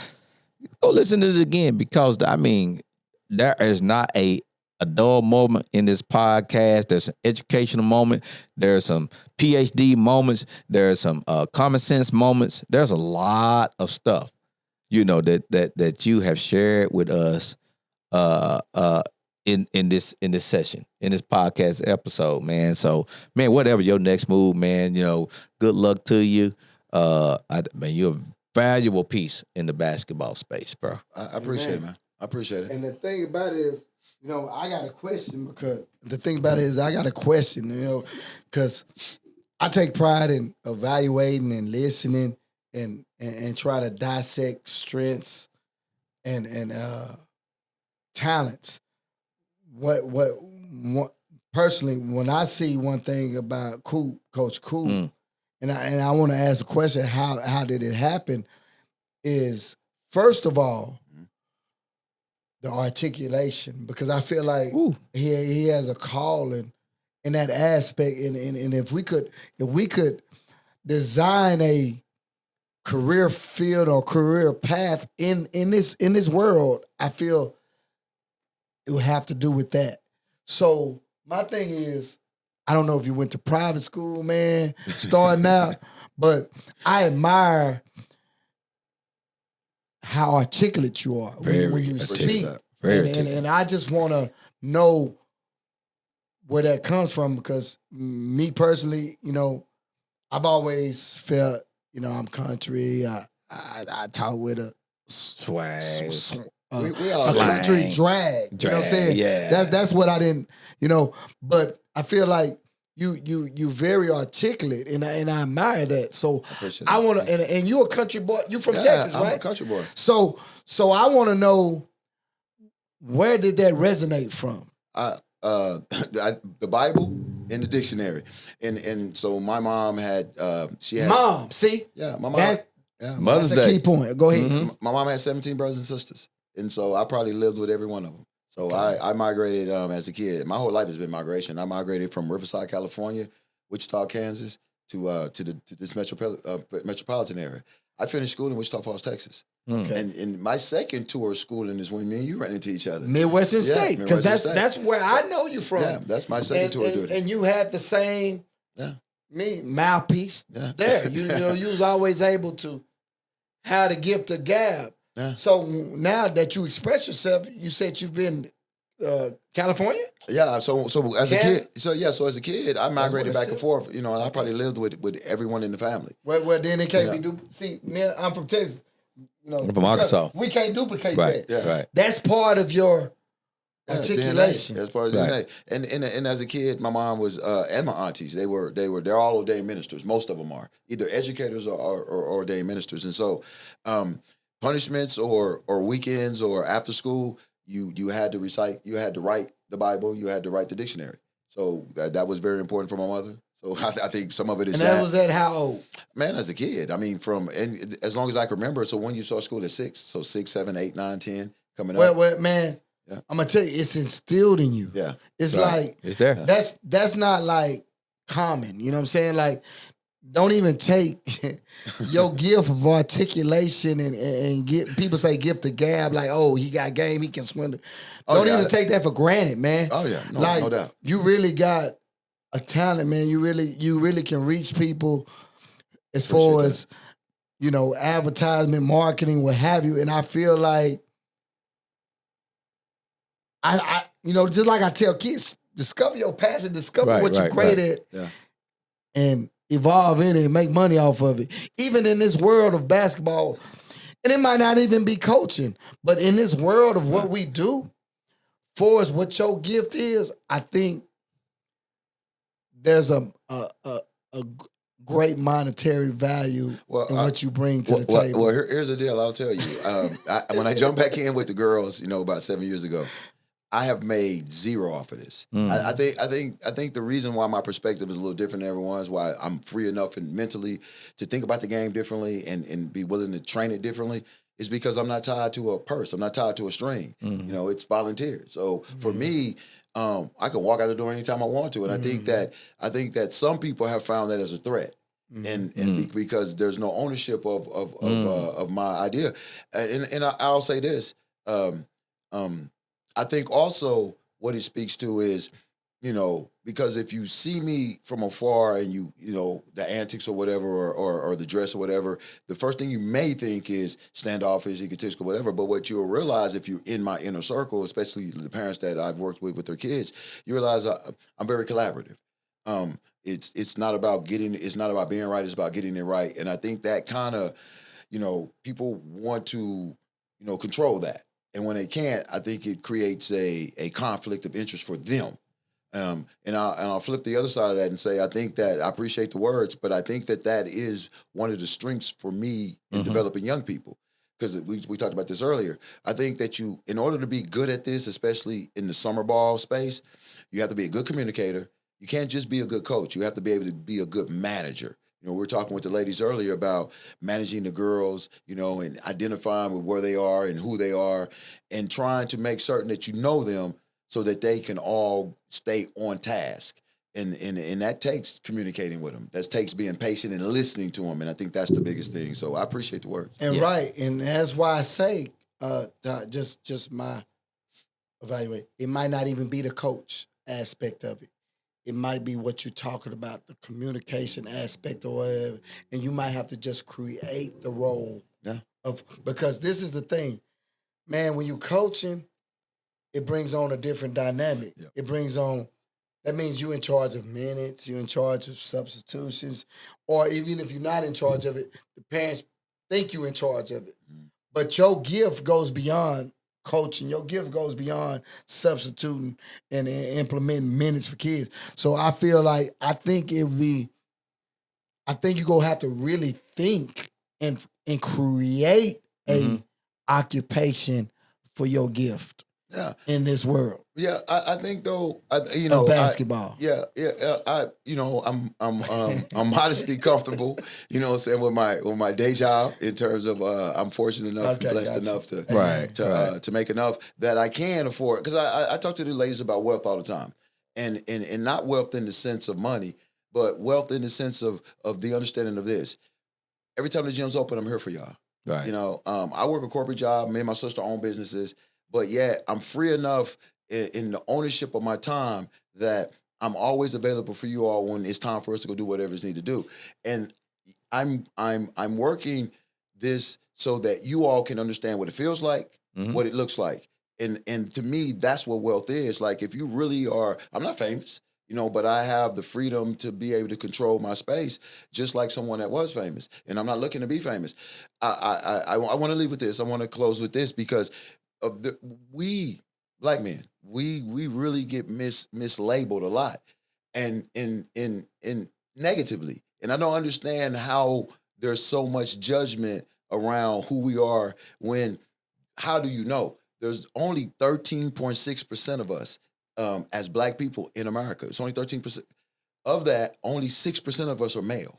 go listen to this again because, there is not a dull moment in this podcast. There's an educational moment. There's some PhD moments. There's some common sense moments. There's a lot of stuff, that you have shared with us in this session, in this podcast episode, man. So, man, whatever your next move, man, good luck to you. You're a valuable piece in the basketball space, bro. I appreciate it, man. I appreciate it. And the thing about it is, I got a question because I take pride in evaluating and listening and try to dissect strengths and talents. What personally, when I see one thing about Coach Coop, and I want to ask a question, how did it happen? Is first of all the articulation, because I feel like he has a calling in that aspect, and if we could design a career field or career path in this world, I feel it would have to do with that. So my thing is, I don't know if you went to private school, man, starting out, but I admire how articulate you are when you speak. And I just want to know where that comes from, because me personally, you know, I've always felt, you know, I'm country. I talk with a swag. We all a country drag. You know what I'm saying? Yeah. That's what I didn't, you know, but I feel like you very articulate, and I admire that. So I want to, and you're a country boy. You from Texas, right? I'm a country boy. So I want to know, where did that resonate from? The Bible and the dictionary, and so my mom had she had mom. See, my mom. Mother's that's a Day. key point. Go ahead. Mm-hmm. My mom had 17 brothers and sisters, and so I probably lived with every one of them. So I migrated as a kid. My whole life has been migration. I migrated from Riverside, California, Wichita, Kansas, to this metropolitan area. I finished school in Wichita Falls, Texas. Okay. And my second tour of schooling is when me and you ran into each other. Midwestern State, because that's where I know you from. Yeah, that's my second tour of duty. And you had the same mouthpiece there. You know, you was always able to have the gift of gab. Yeah. So now that you express yourself, you said you've been California? Yeah, so as a kid, so as a kid, I migrated back and forth, you know, and I probably lived with everyone in the family. Well, then it can't be see, man, I'm from Texas. You know, I'm from Arkansas. We can't duplicate Right. that. Yeah. Right. That's part of your articulation. DNA. That's part of the DNA. And as a kid, my mom was and my aunties, they're all ordained ministers. Most of them are either educators or ordained ministers. And so punishments or weekends or after school, you had to recite, you had to write the Bible, you had to write the dictionary. So that was very important for my mother. So I think some of it is and that was at how old? Man, as a kid. I mean, and as long as I can remember. So when you start school at 6, so 6, 7, 8, 9, 10 coming up. Well, man, I'm gonna tell you, it's instilled in you. Yeah, it's like it's there. That's not like common. You know what I'm saying? Like, don't even take your gift of articulation and get people say gift of gab, like, oh, he got game, he can swindle. Don't even take that for granted, man. Oh yeah, no doubt. You really got a talent, man. You really can reach people as far as, you know, advertisement, marketing, what have you. And I feel like I you know, just like I tell kids, discover your passion, discover what you're great at, and evolve in it and make money off of it. Even in this world of basketball, and it might not even be coaching, but in this world of what we do, for us, what your gift is, I think there's a great monetary value in what you bring to the table. Well, here's the deal. I'll tell you. When I jumped back in with the girls, you know, about 7 years ago, I have made zero off of this. I think the reason why my perspective is a little different than everyone's, why I'm free enough and mentally to think about the game differently and be willing to train it differently, is because I'm not tied to a purse. I'm not tied to a string. You know, it's volunteer. So for me, I can walk out the door anytime I want to, and I think that some people have found that as a threat, and because there's no ownership of my idea, and I'll say this. I think also what it speaks to is, you know, because if you see me from afar and you know, the antics or whatever, or the dress or whatever, the first thing you may think is standoffish, egotistical, whatever. But what you'll realize if you're in my inner circle, especially the parents that I've worked with their kids, you realize I'm very collaborative. It's not about being right, it's about getting it right. And I think that kind of, you know, people want to, you know, control that. And when they can't, I think it creates a conflict of interest for them. And I'll flip the other side of that and say, I think that I appreciate the words, but I think that is one of the strengths for me in developing young people. Because we talked about this earlier. I think that in order to be good at this, especially in the summer ball space, you have to be a good communicator. You can't just be a good coach. You have to be able to be a good manager. You know, we were talking with the ladies earlier about managing the girls, you know, and identifying with where they are and who they are, and trying to make certain that you know them so that they can all stay on task. And that takes communicating with them. That takes being patient and listening to them. And I think that's the biggest thing. So I appreciate the words. And right. And that's why I say, just my evaluate, it might not even be the coach. aspect of it. It might be what you're talking about, the communication aspect or whatever, and you might have to just create the role of, because this is the thing, man, when you're coaching, it brings on a different dynamic. Yeah. It brings on, that means you're in charge of minutes, you're in charge of substitutions, or even if you're not in charge of it, the parents think you're in charge of it. But your gift goes beyond coaching. Your gift goes beyond substituting and implementing minutes for kids. So I feel like, I think you're going to have to really think and create a occupation for your gift in this world. Yeah, I think though, basketball. I'm modestly comfortable, saying with my day job in terms of I'm fortunate enough, blessed enough to make enough that I can afford. Because I talk to the ladies about wealth all the time, and not wealth in the sense of money, but wealth in the sense of the understanding of this. Every time the gym's open, I'm here for y'all. Right. I work a corporate job. Me and my sister own businesses. But yet I'm free enough in the ownership of my time that I'm always available for you all when it's time for us to go do whatever is needed to do. And I'm working this so that you all can understand what it feels like, what it looks like. And to me, that's what wealth is. Like, if you really are, I'm not famous, but I have the freedom to be able to control my space, just like someone that was famous. And I'm not looking to be famous. I want to leave with this. I want to close with this because we black men, we really get mislabeled a lot, and in negatively. And I don't understand how there's so much judgment around who we are when, how do you know? There's only 13.6% of us as black people in America. It's only 13%. Of that, only 6% of us are male.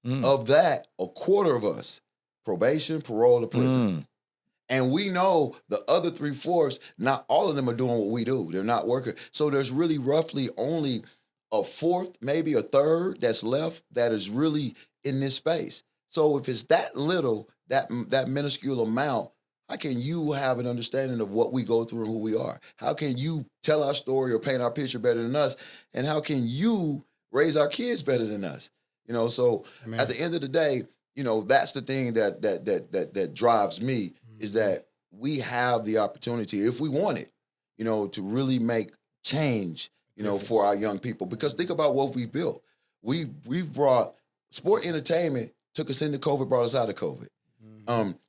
Of that, a quarter of us, probation, parole, or prison. And we know the other 3/4, not all of them are doing what we do. They're not working. So there's really roughly only a fourth, maybe a third that's left that is really in this space. So if it's that little, that minuscule amount, how can you have an understanding of what we go through and who we are? How can you tell our story or paint our picture better than us? And how can you raise our kids better than us? So Amen. At the end of the day, that's the thing that drives me. Is that we have the opportunity, if we want it, to really make change, for our young people. Because think about what we built. We've brought sport entertainment, took us into COVID, brought us out of COVID.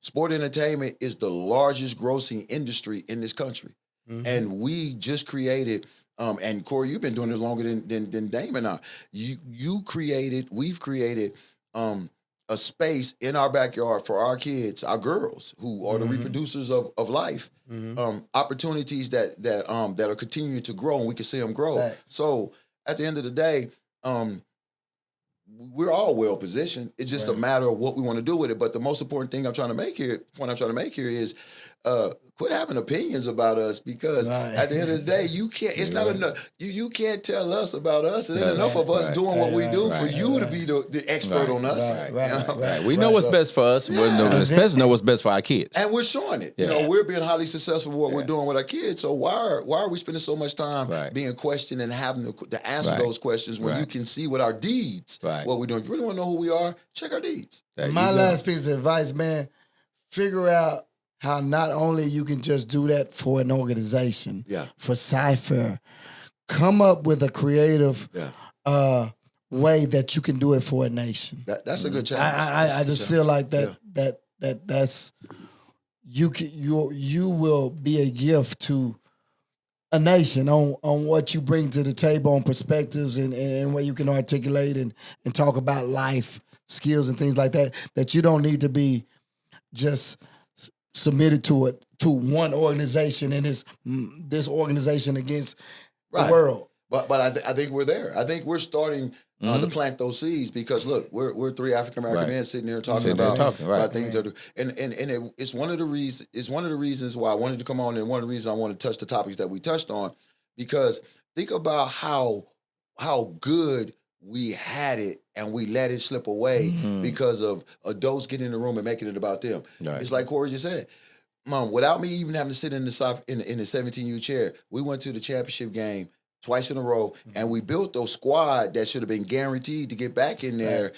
Sport entertainment is the largest grossing industry in this country. And we just created, and Corey, you've been doing it longer than Damion and I. We've created a space in our backyard for our kids, our girls, who are the reproducers of life, opportunities that are continuing to grow, and we can see them grow. Thanks. So at the end of the day, we're all well positioned. It's just a matter of what we want to do with it. But the most important thing I'm trying to make here is quit having opinions about us, because at the end of the day, you can't. It's not enough. You can't tell us about us. It ain't enough of us doing what we do for you to be the expert on us. Right. We know what's best for us. We especially know what's best for our kids, and we're showing it. We're being highly successful with what we're doing with our kids. So why are we spending so much time being questioned and having to answer those questions when you can see with our deeds what we're doing? If you really want to know who we are, check our deeds. My last piece of advice, man: figure out how not only you can just do that for an organization, for CyFair, come up with a creative way that you can do it for a nation. That's a good challenge. I just feel like that's you will be a gift to a nation on what you bring to the table, on perspectives and what you can articulate and talk about life skills and things like that. That you don't need to be just submitted to one organization and this organization against the world. But I think we're there. I think we're starting to plant those seeds, because look, we're 3 African American men sitting here talking about things that and it's one of the reasons. It's one of the reasons why I wanted to come on, and one of the reasons I want to touch the topics that we touched on, because think about how good we had it and we let it slip away because of adults getting in the room and making it about them. Right. It's like Corey just said, Mom, without me even having to sit in the 17U chair, we went to the championship game twice in a row, and we built those squad that should have been guaranteed to get back in there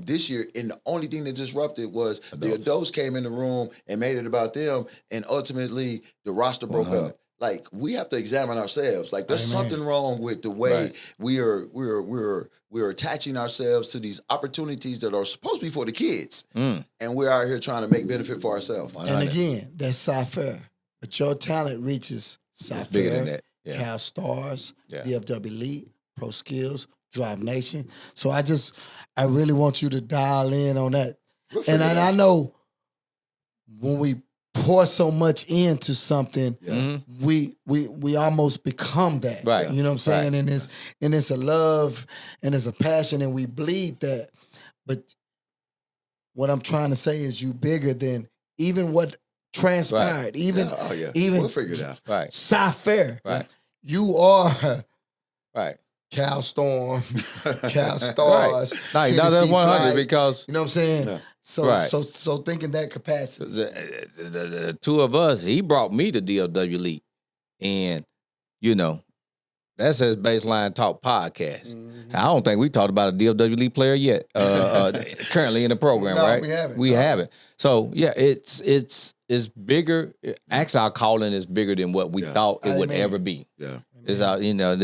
this year. And the only thing that disrupted was the adults came in the room and made it about them, and ultimately the roster broke up. Like, we have to examine ourselves. Like, there's something wrong with the way we're attaching ourselves to these opportunities that are supposed to be for the kids, and we're out here trying to make benefit for ourselves. And again, that's CyFair, but your talent reaches CyFair, bigger than that. Cal Stars, DFW Elite, Pro Skills, Drive Nation. So I really want you to dial in on that. And I know when we pour so much into something, we almost become that. Right. You know what I'm saying? Right. And it's a love and it's a passion, and we bleed that. But what I'm trying to say is, you bigger than even what transpired. Right. Even we'll figure it out. Right. CyFair. Right. You are right. Cal Storm, Cal Stars. Right. No, that's 100 because you know what I'm saying? Yeah. So thinking that capacity. The two of us, he brought me to DFW Elite. And, you know, that's his Baseline Talk podcast. I don't think we talked about a DFW Elite player yet, currently in the program, right? We haven't. So, yeah, it's bigger. Actually, our calling is bigger than what we thought it would ever be. Yeah. Is out, you know,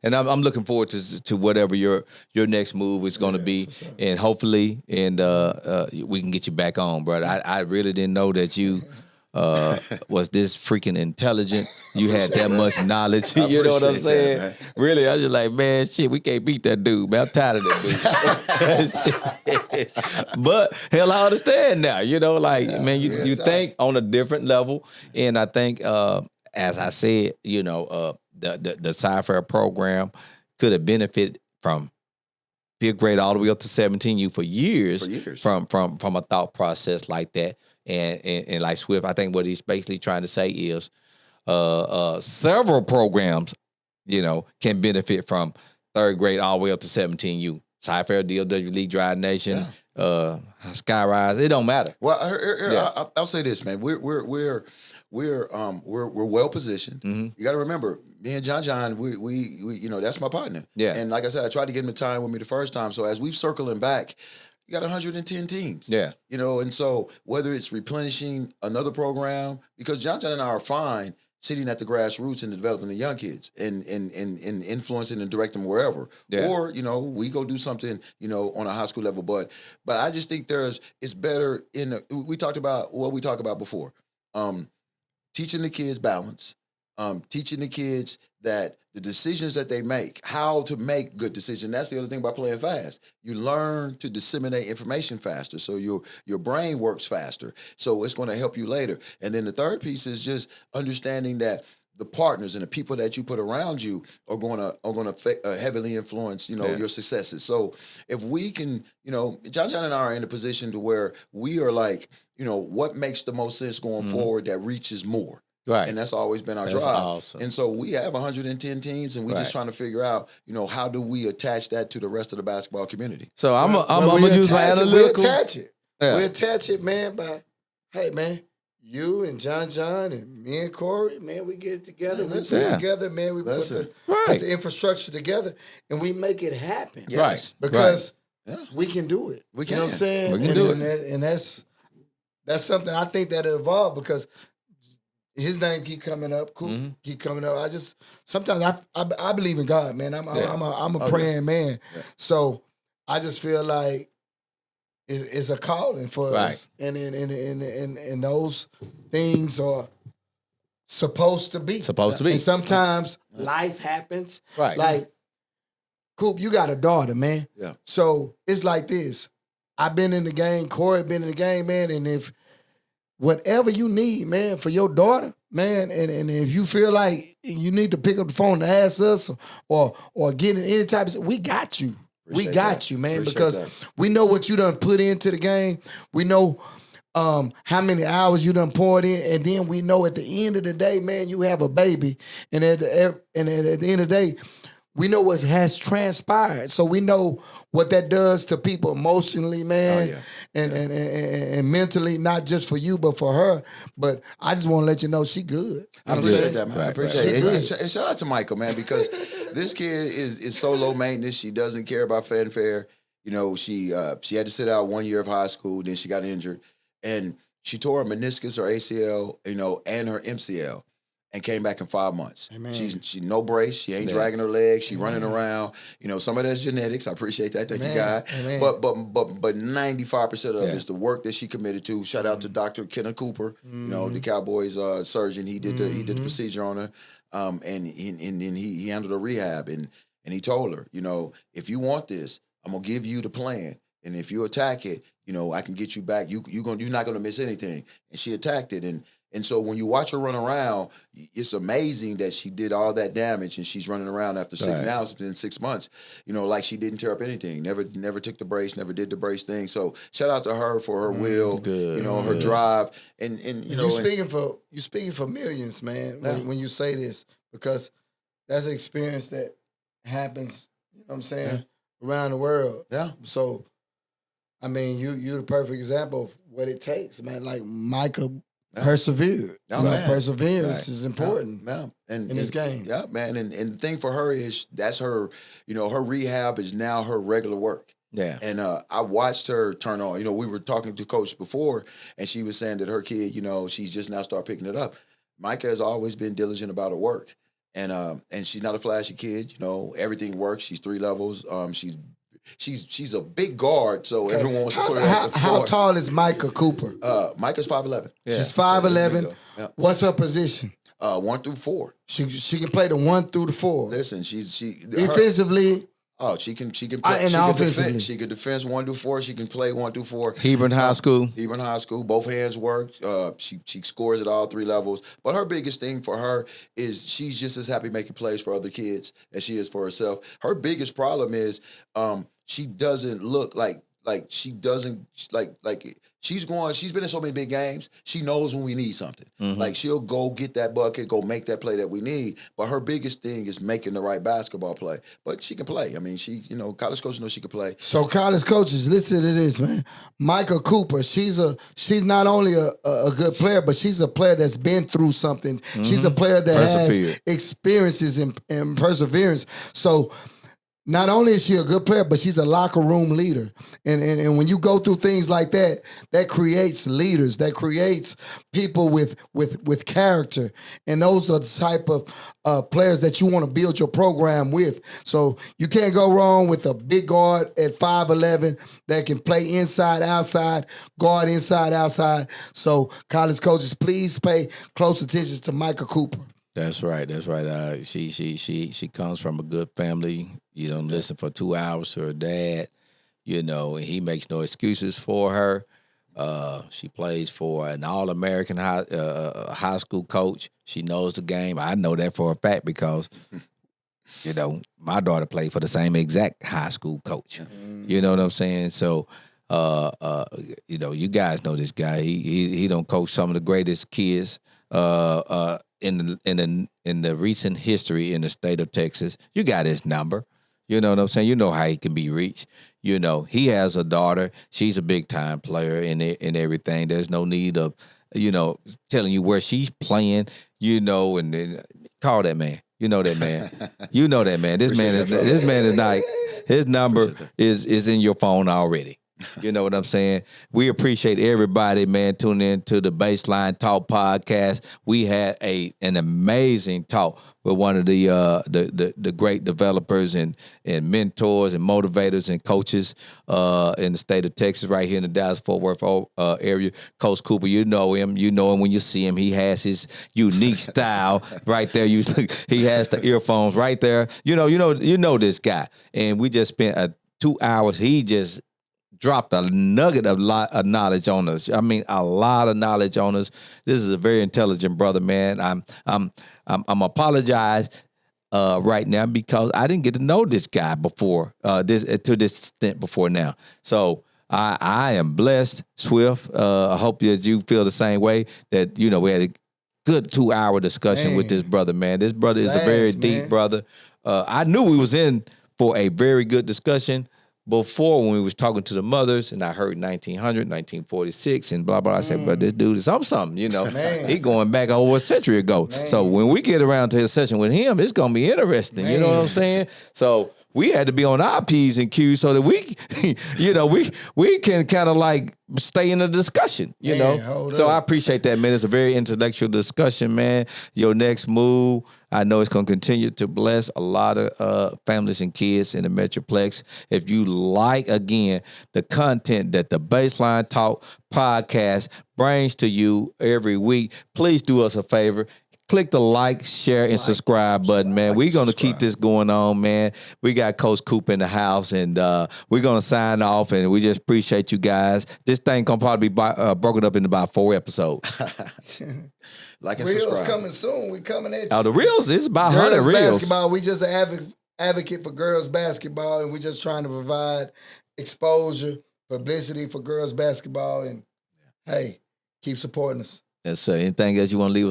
and I'm looking forward to whatever your next move is going to be, and hopefully, we can get you back on, brother. I really didn't know that you was this freaking intelligent. You had that much knowledge. You know what I'm saying? Really, I was just like, man, shit, we can't beat that dude, man. I'm tired of that dude. But hell, I understand now. You know, like, man, you think on a different level, and I think, as I said, you know, the CyFair program could have benefited from 5th grade all the way up to 17U for years. From a thought process like that. And like Swift, I think what he's basically trying to say is several programs, you know, can benefit from 3rd grade all the way up to 17U. CyFair, DFW Elite, Drive Nation, Skyrise, it don't matter. Well, I'll say this, man. We're well positioned. You got to remember, me and John, we you know, that's my partner. Yeah. And like I said, I tried to get him to time with me the first time. So as we've circling back, you got 110 teams. Yeah. You know, and so whether it's replenishing another program, because John and I are fine sitting at the grassroots and developing the young kids and influencing and directing them wherever. Yeah. Or, you know, we go do something, you know, on a high school level. But I just think it's better we talked about what we talked about before. Teaching the kids balance, teaching the kids that the decisions that they make, how to make good decisions. That's the other thing about playing fast. You learn to disseminate information faster, so your brain works faster. So it's going to help you later. And then the third piece is just understanding that the partners and the people that you put around you are going to heavily influence, you know, your successes. So if we can, you know, John and I are in a position to where we are like, you know, what makes the most sense going forward that reaches more. Right. And that's always been our drive. Awesome. And so we have 110 teams, and we're just trying to figure out, you know, how do we attach that to the rest of the basketball community? So I'm going to use my analytical. We attach it. Yeah. We attach it, man, by, hey, man, you and John and me and Corey, man, we get it together. We put it together, man. We put the infrastructure together, and we make it happen. Yes. Right. Because we can do it. We can. You know what I'm saying? We can do it. And that's something I think that evolved, because his name keep coming up, Coop keep coming up. Sometimes I believe in God, man. I'm a praying man. Yeah. So I just feel like it's a calling for us. And those things are supposed to be. And sometimes life happens. Right. Like, Coop, you got a daughter, man. Yeah. So it's like this. I've been in the game, Corey been in the game, man, and if whatever you need, man, for your daughter, man, and if you feel like you need to pick up the phone and ask us or get in any type of, we got you. We got you, man, because we know what you done put into the game. We know how many hours you done poured in, and then we know at the end of the day, man, you have a baby, and at the end of the day, we know what has transpired. So we know what that does to people emotionally, man, and mentally, not just for you, but for her. But I just want to let you know she good. I appreciate that, man. I appreciate it. And shout out to Michael, man, because this kid is so low maintenance. She doesn't care about fanfare. You know, she had to sit out 1 year of high school. Then she got injured, and she tore her meniscus, her ACL, you know, and her MCL, and came back in 5 months. Amen. She no brace. She ain't dragging her legs. She running around. You know, some of that's genetics. I appreciate that. Thank you, God. Amen. But 95% of it is the work that she committed to. Shout out to Dr. Kenneth Cooper, you know, the Cowboys surgeon. He did the procedure on her, and he handled her rehab, and he told her, you know, if you want this, I'm gonna give you the plan, and if you attack it, you know, I can get you back. You're not gonna miss anything. And she attacked it, and so when you watch her run around, it's amazing that she did all that damage, and she's running around after now it's been 6 months, you know, like she didn't tear up anything. Never took the brace, never did the brace thing. So shout out to her for her will, you know, her drive, and you know, you speaking for millions, man. Yeah. When you say this, because that's an experience that happens. You know what I'm saying? Around the world. Yeah. So, I mean, you're the perfect example of what it takes, man. Like Micah persevered. Oh, man. Perseverance is important in this game. Yeah, man. And the thing for her is that's her, you know, her rehab is now her regular work. Yeah. And I watched her turn on. You know, we were talking to Coach before, and she was saying that her kid, you know, she's just now start picking it up. Micah has always been diligent about her work. And she's not a flashy kid, you know. Everything works. She's 3 levels. She's a big guard, so everyone wants to put her at the How floor. tall is Micah Cooper? Micah's 5'11". Yeah. She's 5'11". Yeah. What's her position? 1 through 4. She can play the 1 through the 4. Listen, Defensively. She can play. And offensively. She can defend 1 through 4. She can play 1 through 4. Hebron High School. Hebron High School. Both hands work. She scores at all 3 levels. But her biggest thing for her is she's just as happy making plays for other kids as she is for herself. Her biggest problem is she doesn't look like she doesn't like she's been in so many big games. She knows when we need something. Mm-hmm. Like she'll go get that bucket, go make that play that we need. But her biggest thing is making the right basketball play. But she can play. I mean, she, you know, college coaches know she can play. So college coaches, listen to this, man. Micah Cooper, she's not only a good player, but she's a player that's been through something. Mm-hmm. She's a player that has experiences and perseverance. So not only is she a good player, but she's a locker room leader. And when you go through things like that, that creates leaders, that creates people with character. And those are the type of players that you want to build your program with. So you can't go wrong with a big guard at 5'11" that can play inside, outside, guard inside, outside. So college coaches, please pay close attention to Micah Cooper. That's right. She comes from a good family. You don't listen for 2 hours to her dad, you know, and he makes no excuses for her. She plays for an All-American high school coach. She knows the game. I know that for a fact because, you know, my daughter played for the same exact high school coach. You know what I'm saying? So, you know, you guys know this guy. He don't coach some of the greatest kids in the recent history in the state of Texas. You got his number. You know what I'm saying? You know how he can be reached. You know, he has a daughter. She's a big-time player in everything. There's no need of, you know, telling you where she's playing, you know, and then call that man. You know that man. You know that man. This man is not, his number is in your phone already. You know what I'm saying? We appreciate everybody, man, tuning in to the Baseline Talk podcast. We had an amazing talk with one of the great developers and mentors and motivators and coaches in the state of Texas, right here in the Dallas-Fort Worth area. Coach Cooper, you know him. You know him when you see him. He has his unique style right there. He has the earphones right there. You know this guy. And we just spent 2 hours. He just dropped a nugget of knowledge on us. I mean, a lot of knowledge on us. This is a very intelligent brother, man. I'm apologize right now because I didn't get to know this guy before to this extent before now. So I am blessed, Swift. I hope that you feel the same way. That we had a good 2 hour discussion with this brother, man. This brother is a very deep brother. I knew we was in for a very good discussion. before when we was talking to the mothers and I heard 1900, 1946 and blah, blah, I said, but this dude is something, you know. He going back over a century ago. Man. So when we get around to his session with him, it's going to be interesting. Man. You know what I'm saying? So we had to be on our P's and Q's so that we, you know, we can kind of like stay in the discussion, you know. So I appreciate that, man. It's a very intellectual discussion, man. Your next move, I know it's going to continue to bless a lot of families and kids in the Metroplex. If you like, again, the content that the Baseline Talk podcast brings to you every week, please do us a favor. Click the like, share, and subscribe button, man. We're going to keep this going on, man. We got Coach Coop in the house, and we're going to sign off, and we just appreciate you guys. This thing going to probably be broken up in about 4 episodes. Like and Reels subscribe. coming soon. We coming at you. Oh, the Reels? It's about girls 100 Reels. Basketball. We just an advocate for girls basketball, and we're just trying to provide exposure, publicity for girls basketball, and, hey, keep supporting us. Yes, sir. Anything else you want to leave us